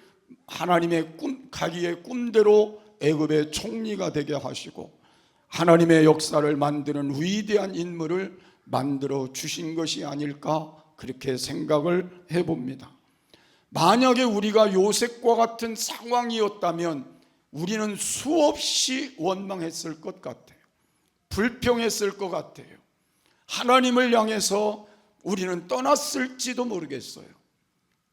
하나님의 자기의 꿈대로 애굽의 총리가 되게 하시고 하나님의 역사를 만드는 위대한 인물을 만들어 주신 것이 아닐까 그렇게 생각을 해봅니다. 만약에 우리가 요셉과 같은 상황이었다면 우리는 수없이 원망했을 것 같아요. 불평했을 것 같아요. 하나님을 향해서 우리는 떠났을지도 모르겠어요.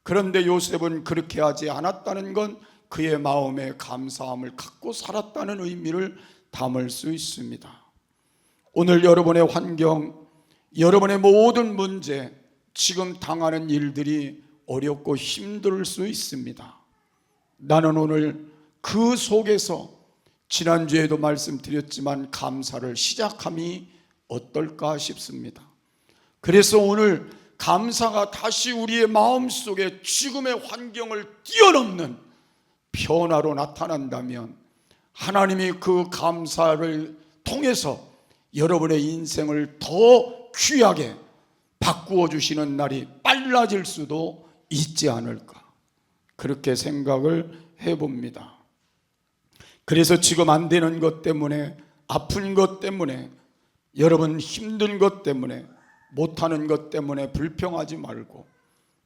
그런데 요셉은 그렇게 하지 않았다는 건 그의 마음에 감사함을 갖고 살았다는 의미를 담을 수 있습니다. 오늘 여러분의 환경, 여러분의 모든 문제, 지금 당하는 일들이 어렵고 힘들 수 있습니다. 나는 오늘 그 속에서 지난주에도 말씀드렸지만 감사를 시작함이 어떨까 싶습니다. 그래서 오늘 감사가 다시 우리의 마음속에 지금의 환경을 뛰어넘는 변화로 나타난다면 하나님이 그 감사를 통해서 여러분의 인생을 더 귀하게 바꾸어 주시는 날이 빨라질 수도 있지 않을까 그렇게 생각을 해봅니다. 그래서 지금 안 되는 것 때문에, 아픈 것 때문에, 여러분 힘든 것 때문에, 못하는 것 때문에 불평하지 말고,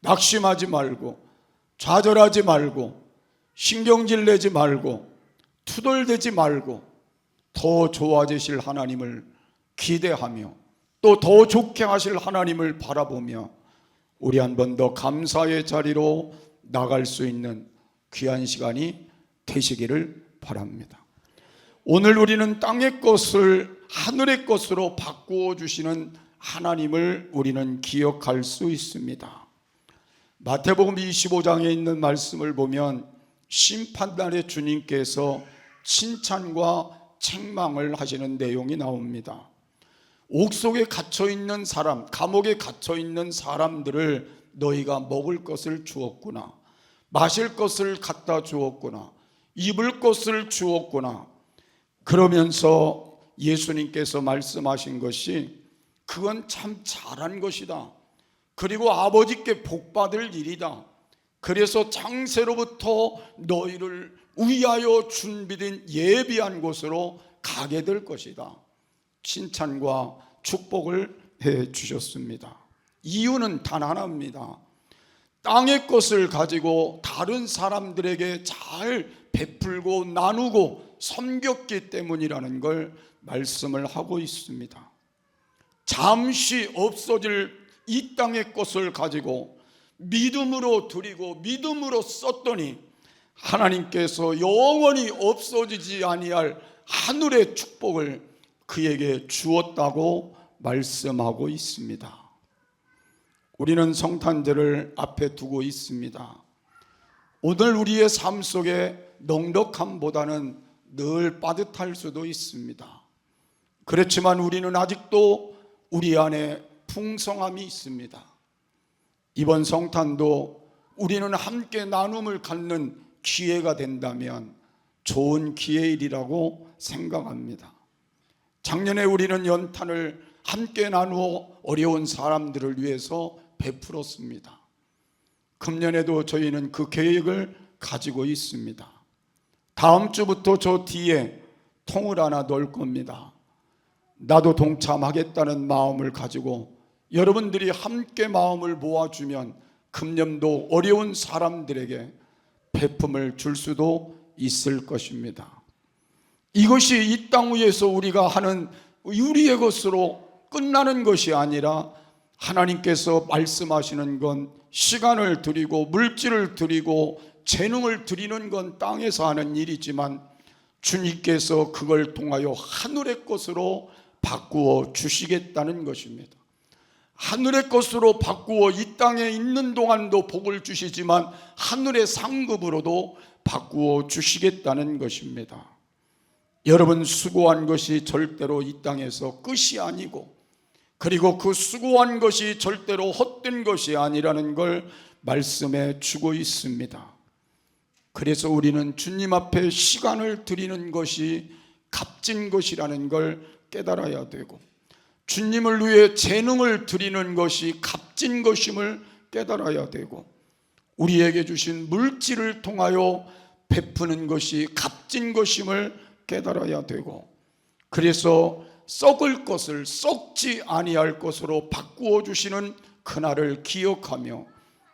낙심하지 말고, 좌절하지 말고, 신경질 내지 말고, 투덜대지 말고, 더 좋아지실 하나님을 기대하며 또 더 좋게 하실 하나님을 바라보며 우리 한 번 더 감사의 자리로 나갈 수 있는 귀한 시간이 되시기를 바랍니다. 오늘 우리는 땅의 것을 하늘의 것으로 바꾸어 주시는 하나님을 우리는 기억할 수 있습니다. 마태복음 25장에 있는 말씀을 보면 심판날에 주님께서 칭찬과 책망을 하시는 내용이 나옵니다. 옥속에 갇혀있는 사람, 감옥에 갇혀있는 사람들을 너희가 먹을 것을 주었구나, 마실 것을 갖다 주었구나, 입을 것을 주었구나. 그러면서 예수님께서 말씀하신 것이 그건 참 잘한 것이다. 그리고 아버지께 복받을 일이다. 그래서 장세로부터 너희를 위하여 준비된 예비한 곳으로 가게 될 것이다. 칭찬과 축복을 해 주셨습니다. 이유는 단 하나입니다. 땅의 것을 가지고 다른 사람들에게 잘 베풀고 나누고 섬겼기 때문이라는 걸 말씀을 하고 있습니다. 잠시 없어질 이 땅의 것을 가지고 믿음으로 드리고 믿음으로 썼더니 하나님께서 영원히 없어지지 아니할 하늘의 축복을 그에게 주었다고 말씀하고 있습니다. 우리는 성탄절을 앞에 두고 있습니다. 오늘 우리의 삶 속에 넉넉함보다는 늘 빠듯할 수도 있습니다. 그렇지만 우리는 아직도 우리 안에 풍성함이 있습니다. 이번 성탄도 우리는 함께 나눔을 갖는 기회가 된다면 좋은 기회일이라고 생각합니다. 작년에 우리는 연탄을 함께 나누어 어려운 사람들을 위해서 베풀었습니다. 금년에도 저희는 그 계획을 가지고 있습니다. 다음 주부터 저 뒤에 통을 하나 넣을 겁니다. 나도 동참하겠다는 마음을 가지고 여러분들이 함께 마음을 모아주면 금년도 어려운 사람들에게 베품을 줄 수도 있을 것입니다. 이것이 이 땅 위에서 우리가 하는 우리의 것으로 끝나는 것이 아니라 하나님께서 말씀하시는 건 시간을 드리고 물질을 드리고 재능을 드리는 건 땅에서 하는 일이지만 주님께서 그걸 통하여 하늘의 것으로 바꾸어 주시겠다는 것입니다. 하늘의 것으로 바꾸어 이 땅에 있는 동안도 복을 주시지만 하늘의 상급으로도 바꾸어 주시겠다는 것입니다. 여러분 수고한 것이 절대로 이 땅에서 끝이 아니고 그리고 그 수고한 것이 절대로 헛된 것이 아니라는 걸 말씀해 주고 있습니다. 그래서 우리는 주님 앞에 시간을 드리는 것이 값진 것이라는 걸 깨달아야 되고 주님을 위해 재능을 드리는 것이 값진 것임을 깨달아야 되고 우리에게 주신 물질을 통하여 베푸는 것이 값진 것임을 깨달아야 되고 그래서 썩을 것을 썩지 아니할 것으로 바꾸어 주시는 그날을 기억하며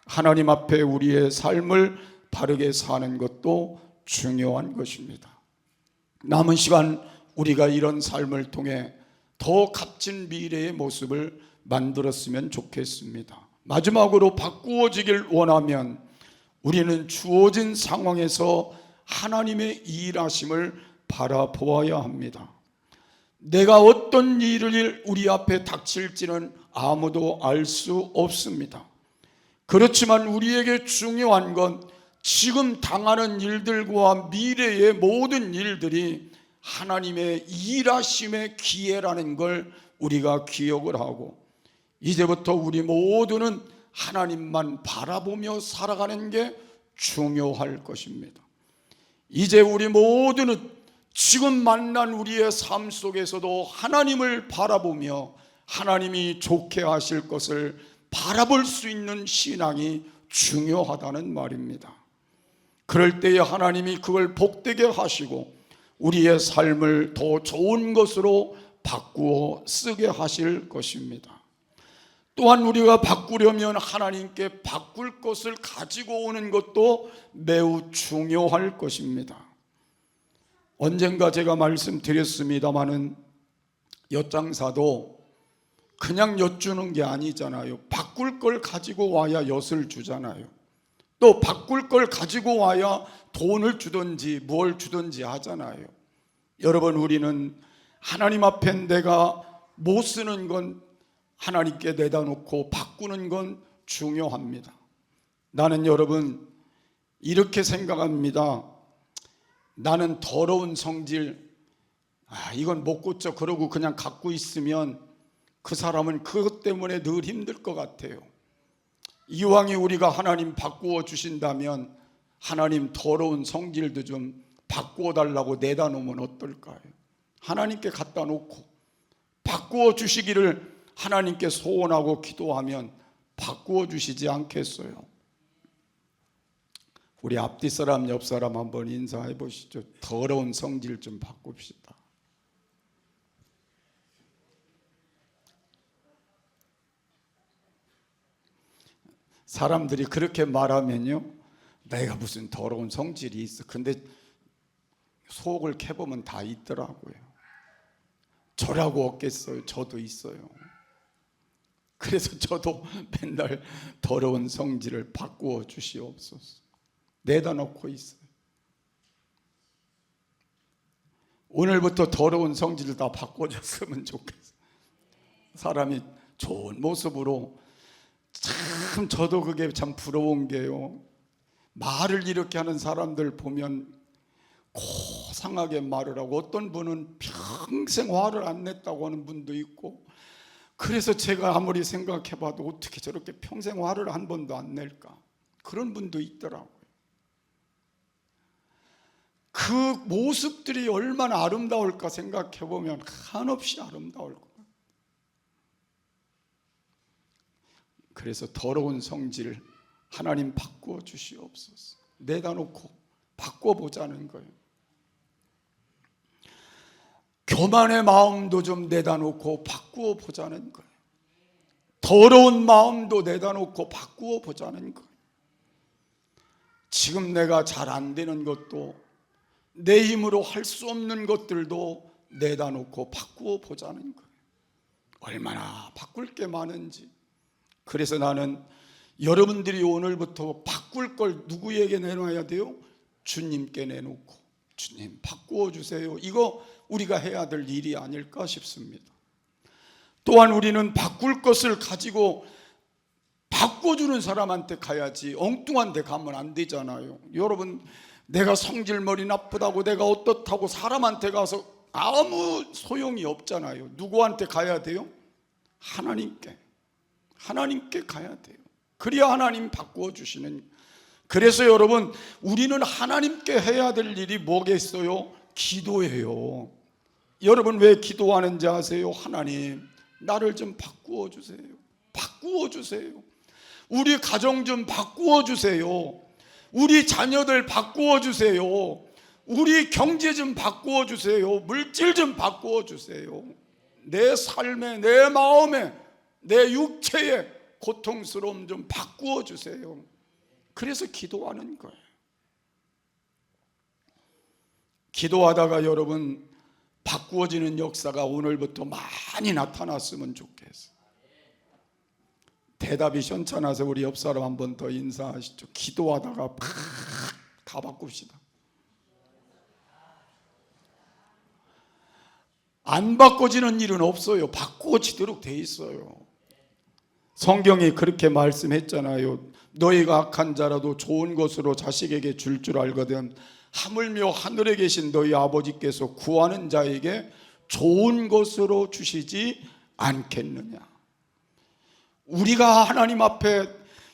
하나님 앞에 우리의 삶을 바르게 사는 것도 중요한 것입니다. 남은 시간 우리가 이런 삶을 통해 더 값진 미래의 모습을 만들었으면 좋겠습니다. 마지막으로 바꾸어지길 원하면 우리는 주어진 상황에서 하나님의 일하심을 바라보아야 합니다. 내가 어떤 일을 우리 앞에 닥칠지는 아무도 알 수 없습니다. 그렇지만 우리에게 중요한 건 지금 당하는 일들과 미래의 모든 일들이 하나님의 일하심의 기회라는 걸 우리가 기억을 하고 이제부터 우리 모두는 하나님만 바라보며 살아가는 게 중요할 것입니다. 이제 우리 모두는 지금 만난 우리의 삶 속에서도 하나님을 바라보며 하나님이 좋게 하실 것을 바라볼 수 있는 신앙이 중요하다는 말입니다. 그럴 때에 하나님이 그걸 복되게 하시고 우리의 삶을 더 좋은 것으로 바꾸어 쓰게 하실 것입니다. 또한 우리가 바꾸려면 하나님께 바꿀 것을 가지고 오는 것도 매우 중요할 것입니다. 언젠가 제가 말씀드렸습니다마는 엿장사도 그냥 엿주는 게 아니잖아요. 바꿀 걸 가지고 와야 엿을 주잖아요. 또 바꿀 걸 가지고 와야 돈을 주든지 뭘 주든지 하잖아요. 여러분 우리는 하나님 앞에 내가 못 쓰는 건 하나님께 내다 놓고 바꾸는 건 중요합니다. 나는 여러분 이렇게 생각합니다. 나는 더러운 성질, 이건 못 고쳐 그러고 그냥 갖고 있으면 그 사람은 그것 때문에 늘 힘들 것 같아요. 이왕이 우리가 하나님 바꾸어 주신다면 하나님 더러운 성질도 좀 바꾸어 달라고 내다 놓으면 어떨까요? 하나님께 갖다 놓고 바꾸어 주시기를 하나님께 소원하고 기도하면 바꾸어 주시지 않겠어요? 우리 앞뒤 사람 옆 사람 한번 인사해 보시죠. 더러운 성질 좀 바꿉시다. 사람들이 그렇게 말하면요, 내가 무슨 더러운 성질이 있어. 근데 속을 캐보면 다 있더라고요. 저라고 없겠어요. 저도 있어요. 그래서 저도 맨날 더러운 성질을 바꾸어 주시옵소서. 내다 놓고 있어요. 오늘부터 더러운 성질을 다 바꿔줬으면 좋겠어요. 사람이 좋은 모습으로. 참 저도 그게 참 부러운 게요, 말을 이렇게 하는 사람들 보면 고상하게 말을 하고, 어떤 분은 평생 화를 안 냈다고 하는 분도 있고, 그래서 제가 아무리 생각해 봐도 어떻게 저렇게 평생 화를 한 번도 안 낼까, 그런 분도 있더라고요. 그 모습들이 얼마나 아름다울까 생각해 보면 한없이 아름다울 거예요. 그래서 더러운 성질 하나님 바꾸어 주시옵소서. 내다 놓고 바꿔보자는 거예요. 교만의 마음도 좀 내다 놓고 바꾸어 보자는 거예요. 더러운 마음도 내다 놓고 바꾸어 보자는 거예요. 지금 내가 잘 안 되는 것도, 내 힘으로 할 수 없는 것들도 내다 놓고 바꾸어 보자는 거예요. 얼마나 바꿀 게 많은지. 그래서 나는 여러분들이 오늘부터 바꿀 걸 누구에게 내놔야 돼요? 주님께 내놓고, 주님 바꾸어 주세요. 이거 우리가 해야 될 일이 아닐까 싶습니다. 또한 우리는 바꿀 것을 가지고 바꿔주는 사람한테 가야지 엉뚱한 데 가면 안 되잖아요. 여러분, 내가 성질머리 나쁘다고, 내가 어떻다고 사람한테 가서 아무 소용이 없잖아요. 누구한테 가야 돼요? 하나님께 가야 돼요. 그래야 하나님 바꾸어 주시는. 그래서 여러분, 우리는 하나님께 해야 될 일이 뭐겠어요? 기도예요. 여러분 왜 기도하는지 아세요? 하나님, 나를 좀 바꾸어 주세요. 바꾸어 주세요. 우리 가정 좀 바꾸어 주세요. 우리 자녀들 바꾸어 주세요. 우리 경제 좀 바꾸어 주세요. 물질 좀 바꾸어 주세요. 내 삶에, 내 마음에, 내 육체의 고통스러움 좀 바꾸어 주세요. 그래서 기도하는 거예요. 기도하다가 여러분 바꾸어지는 역사가 오늘부터 많이 나타났으면 좋겠어요. 대답이 현찮아서 우리 옆 사람 한 번 더 인사하시죠. 기도하다가 팍 다 바꿉시다. 안 바꿔지는 일은 없어요. 바꿔지도록 돼 있어요. 성경이 그렇게 말씀했잖아요. 너희가 악한 자라도 좋은 것으로 자식에게 줄 알거든 하물며 하늘에 계신 너희 아버지께서 구하는 자에게 좋은 것으로 주시지 않겠느냐. 우리가 하나님 앞에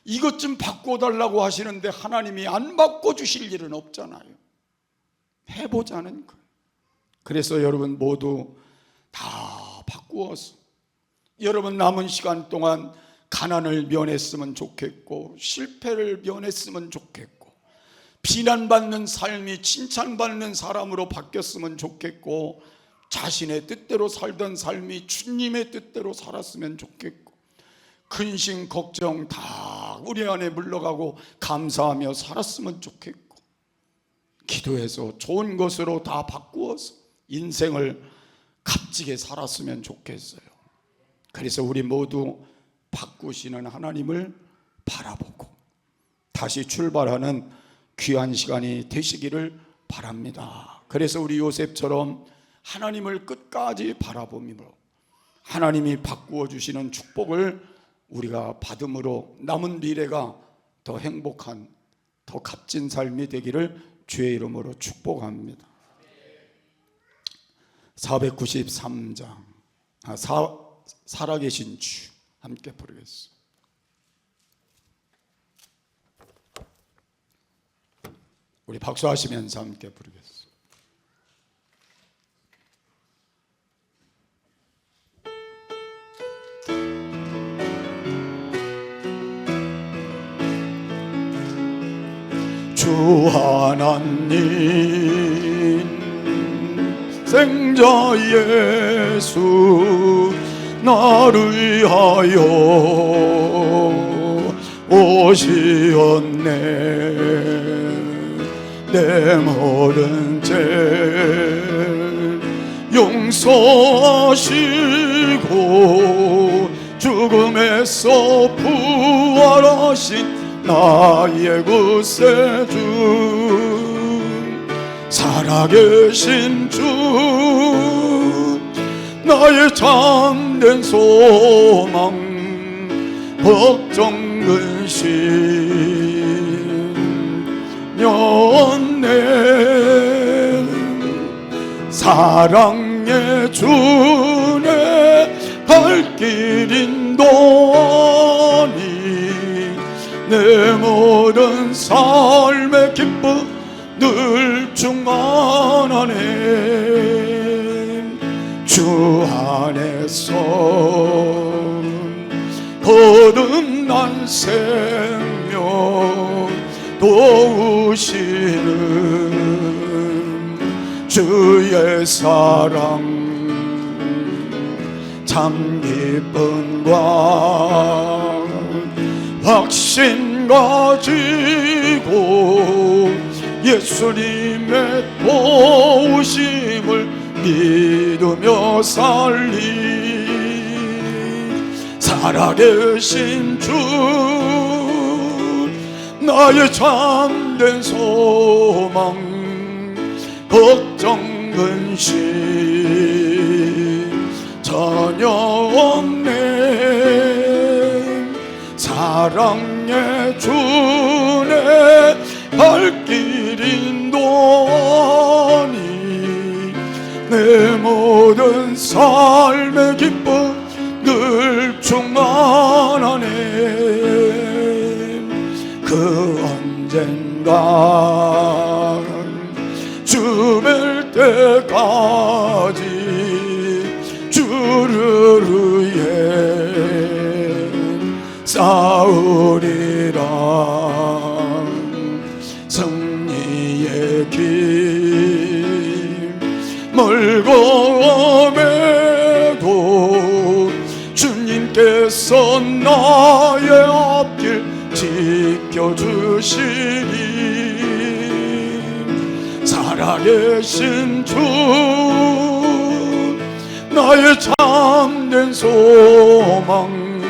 이것 좀 바꿔달라고 하시는데 하나님이 안 바꿔주실 일은 없잖아요. 해보자는 거예요. 그래서 여러분 모두 다 바꾸어서 여러분 남은 시간 동안 가난을 면했으면 좋겠고, 실패를 면했으면 좋겠고, 비난받는 삶이 칭찬받는 사람으로 바뀌었으면 좋겠고, 자신의 뜻대로 살던 삶이 주님의 뜻대로 살았으면 좋겠고, 근심 걱정 다 우리 안에 물러가고 감사하며 살았으면 좋겠고, 기도해서 좋은 것으로 다 바꾸어서 인생을 값지게 살았으면 좋겠어요. 그래서 우리 모두 바꾸시는 하나님을 바라보고 다시 출발하는 귀한 시간이 되시기를 바랍니다. 그래서 우리 요셉처럼 하나님을 끝까지 바라보며 하나님이 바꾸어 주시는 축복을 우리가 받음으로 남은 미래가 더 행복한, 더 값진 삶이 되기를 주의 이름으로 축복합니다. 493장 살아계신 주 함께 부르겠습니다. 우리 박수하시면서 함께 부르겠습니다. 주 하나님 생자 예수 나를 위하여 오시었네. 내 모든 죄 용서하시고 죽음에서 부활하신 나의 구세주 살아계신 주 나의 참된 소망 걱정 근심 연내 사랑의 주내 발길 인도하니 내 모든 삶의 기쁨 늘 충만하네. 주 안에서 거듭난 생명 도우시는 주의 사랑 참 기쁨과 확신 가지고 예수님의 도우심을 믿으며 살리 살아계신 주 나의 참된 소망 걱정 근심 전혀 없네. 사랑의 주내 발길 인도하니 내 모든 삶의 기쁨 늘 충만하네. 그 언젠가 주 뵐 때까지 주를 위해 싸우리라. 승리의 길 멀고 험해도 주님께서 나의 앞길 지켜주시리. 살아계신 주 나의 참된 소망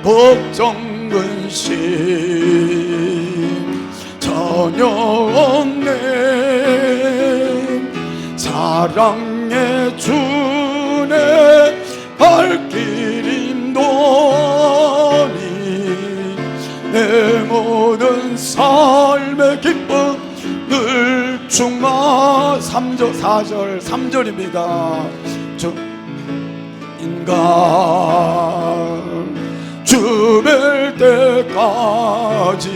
걱정 근심 전혀 없네. 사랑의 주내 발길 인도하니 내 모든 삶의 기쁨 늘 충만. 3절 4절 3절입니다. 인간 주 뵐 때까지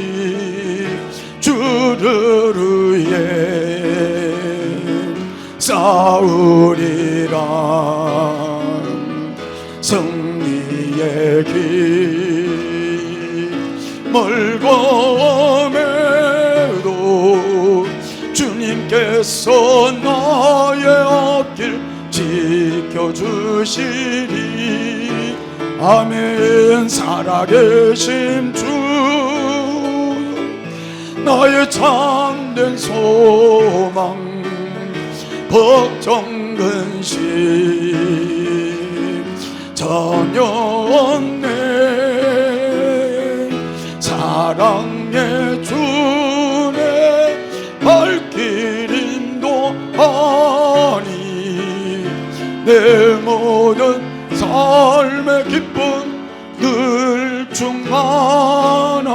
주를 위해 싸우리라. 승리의 길 멀고 험해도 주님께서 나의 앞길 지켜주시리. 아멘. 살아계신 주 나의 참된 소망 걱정 근심 전혀 없네. 사랑의 주내 발길 인도하니 내 모든 삶의 기쁨 늘 충만하니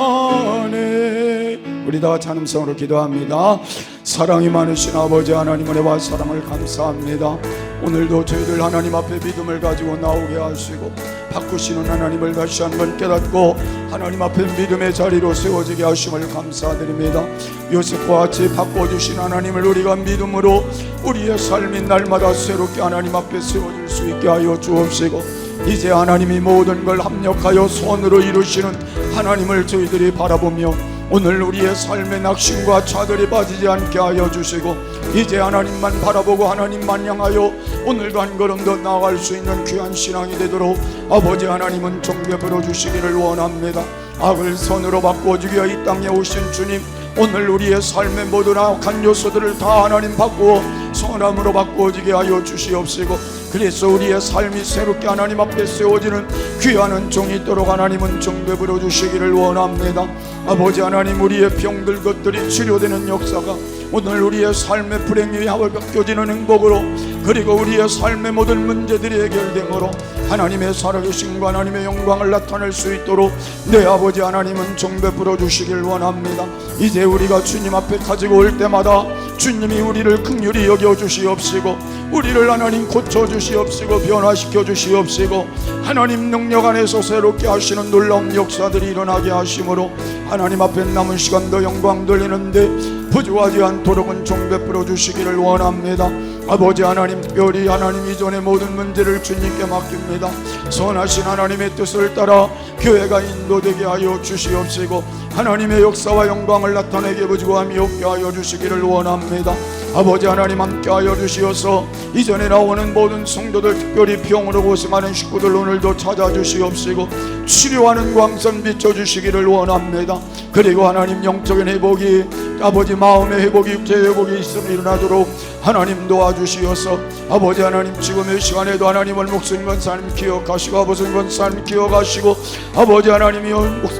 찬음성으로 기도합니다. 사랑이 많으신 아버지 하나님, 은혜와 사랑을 감사합니다. 오늘도 저희들 하나님 앞에 믿음을 가지고 나오게 하시고 바꾸시는 하나님을 다시 한번 깨닫고 하나님 앞에 믿음의 자리로 세워지게 하심을 감사드립니다. 요셉과 같이 바꿔주신 하나님을 우리가 믿음으로 우리의 삶이 날마다 새롭게 하나님 앞에 세워질 수 있게 하여 주옵시고, 이제 하나님이 모든 걸 합력하여 손으로 이루시는 하나님을 저희들이 바라보며 오늘 우리의 삶의 낙심과 차들이 빠지지 않게 하여 주시고, 이제 하나님만 바라보고 하나님만 향하여 오늘도 한 걸음 더 나아갈 수 있는 귀한 신앙이 되도록 아버지 하나님은 정죄부려 주시기를 원합니다. 악을 선으로 바꾸어주기 위해 이 땅에 오신 주님, 오늘 우리의 삶의 모든 악한 요소들을 다 하나님 바꾸어 선함으로 바꾸어지게 하여 주시옵시고, 그래서 우리의 삶이 새롭게 하나님 앞에 세워지는 귀한 은총이 있도록 하나님은 정죄부려 주시기를 원합니다. 아버지 하나님, 우리의 병들 것들이 치료되는 역사가 오늘 우리의 삶의 불행이 바뀌어지는 행복으로, 그리고 우리의 삶의 모든 문제들이 해결됨으로 하나님의 살아계심과 하나님의 영광을 나타낼 수 있도록 내 아버지 하나님은 정죄부려 주시길 원합니다. 이제 우리가 주님 앞에 가지고 올 때마다 주님이 우리를 긍휼히 여겨 주시옵시고, 우리를 하나님 고쳐 주시옵시고, 변화시켜 주시옵시고, 하나님 능력 안에서 새롭게 하시는 놀라운 역사들이 일어나게 하심으로 하나님 앞에 남은 시간도 영광 돌리는데 부족하지 않도록은 정죄부려 주시기를 원합니다. 아버지 하나님, 특별히 하나님 이전의 모든 문제를 주님께 맡깁니다. 선하신 하나님의 뜻을 따라 교회가 인도되게 하여 주시옵시고, 하나님의 역사와 영광을 나타내게 부족함이 없게 하여 주시기를 원합니다. 아버지 하나님, 함께 하여 주시어서 이전에 나오는 모든 성도들, 특별히 병으로 고생하는 식구들 오늘도 찾아주시옵시고 치료하는 광선 비춰주시기를 원합니다. 그리고 하나님, 영적인 회복이 아버지 마음의 회복이 육체의 회복이 있음이 일어나도록 하나님 도와주시어서 아버지 하나님, 지금의 시간에도 하나님을 목숨 권사님 기억하시고 아버지 권사님 기억하시고 아버지 하나님이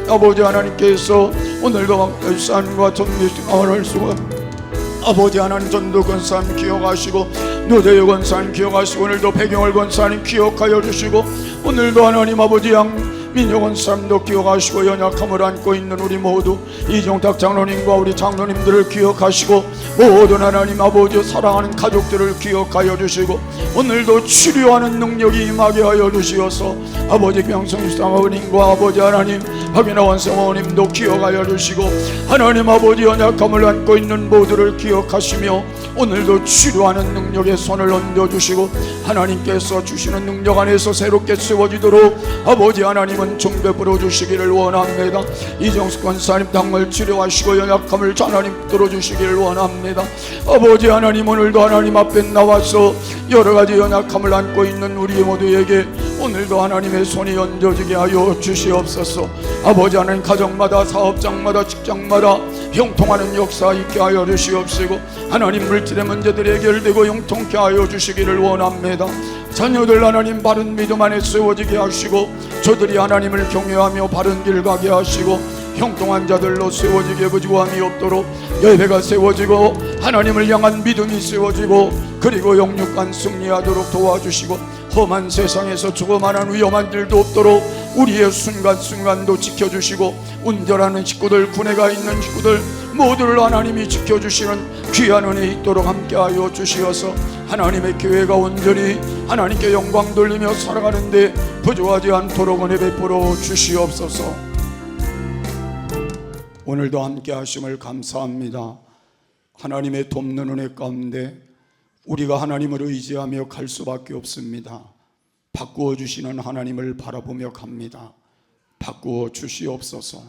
아버지 하나님께서 오늘도 산과 전미식을 수고 아버지 하나님 전도 권사님 기억하시고 노대유 권사님 기억하시고 오늘도 배경을 권사님 기억하여 주시고 오늘도 하나님 아버지 민영 권사님도 기억하시고 연약함을 안고 있는 우리 모두 이종탁 장로님과 우리 장로님들을 기억하시고 모든 하나님 아버지 사랑하는 가족들을 기억하여 주시고 오늘도 치료하는 능력이 임하게 하여 주시어서 아버지 병성일상 어머님과 아버지 하나님 박인아 원생 어머님도 기억하여 주시고 하나님 아버지 연약함을 안고 있는 모두를 기억하시며 오늘도 치료하는 능력의 손을 얹어주시고 하나님께서 주시는 능력 안에서 새롭게 세워지도록 아버지 하나님은 정죄부려 주시기를 원합니다. 이정숙 권사님 당을 치료하시고 연약함을 하나님 들어주시기를 원합니다. 아버지 하나님, 오늘도 하나님 앞에 나와서 여러가지 연약함을 안고 있는 우리 모두에게 오늘도 하나님의 손이 얹어지게 하여 주시옵소서. 아버지 하나님, 가정마다 사업장마다 직장마다 형통하는 역사 있게 하여 주시옵시고 하나님 물질의 문제들이 해결되고 형통케 하여 주시기를 원합니다. 자녀들 하나님 바른 믿음 안에 세워지게 하시고 저들이 하나님을 경외하며 바른 길 가게 하시고 형통한 자들로 세워지게 부족함이 없도록 예배가 세워지고 하나님을 향한 믿음이 세워지고 그리고 영육간 승리하도록 도와주시고 험한 세상에서 조그만한 위험한 일도 없도록 우리의 순간순간도 지켜주시고 운전하는 식구들, 군에가 있는 식구들 모두를 하나님이 지켜주시는 귀한 은혜 있도록 함께하여 주시어서 하나님의 교회가 온전히 하나님께 영광 돌리며 살아가는데 부족하지 않도록 은혜 베풀어 주시옵소서. 오늘도 함께 하심을 감사합니다. 하나님의 돕는 은혜 가운데 우리가 하나님을 의지하며 갈 수밖에 없습니다. 바꾸어 주시는 하나님을 바라보며 갑니다. 바꾸어 주시옵소서.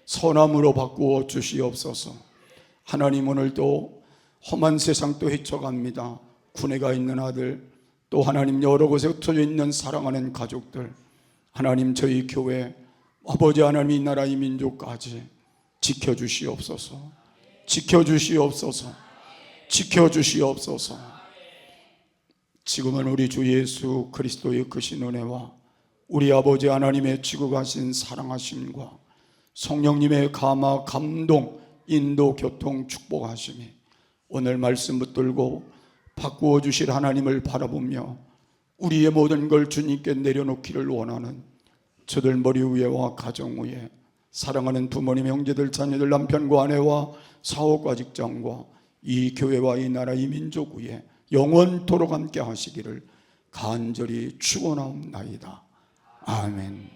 선함으로 바꾸어 주시옵소서. 하나님, 오늘도 험한 세상 또 헤쳐갑니다. 군에가 있는 아들, 또 하나님 여러 곳에 흩어져 있는 사랑하는 가족들, 하나님 저희 교회, 아버지 하나님 이 나라 이 민족까지 지켜주시옵소서. 지켜주시옵소서. 지켜주시옵소서. 지금은 우리 주 예수 그리스도의 크신 은혜와 우리 아버지 하나님의 지극하신 사랑하심과 성령님의 감화 감동 인도 교통 축복하심이 오늘 말씀 붙들고 바꾸어 주실 하나님을 바라보며 우리의 모든 걸 주님께 내려놓기를 원하는 저들 머리 위에와 가정 위에 사랑하는 부모님, 형제들, 자녀들, 남편과 아내와 사업과 직장과 이 교회와 이 나라, 이 민족 위에 영원토록 함께 하시기를 간절히 축원하옵나이다. 아멘.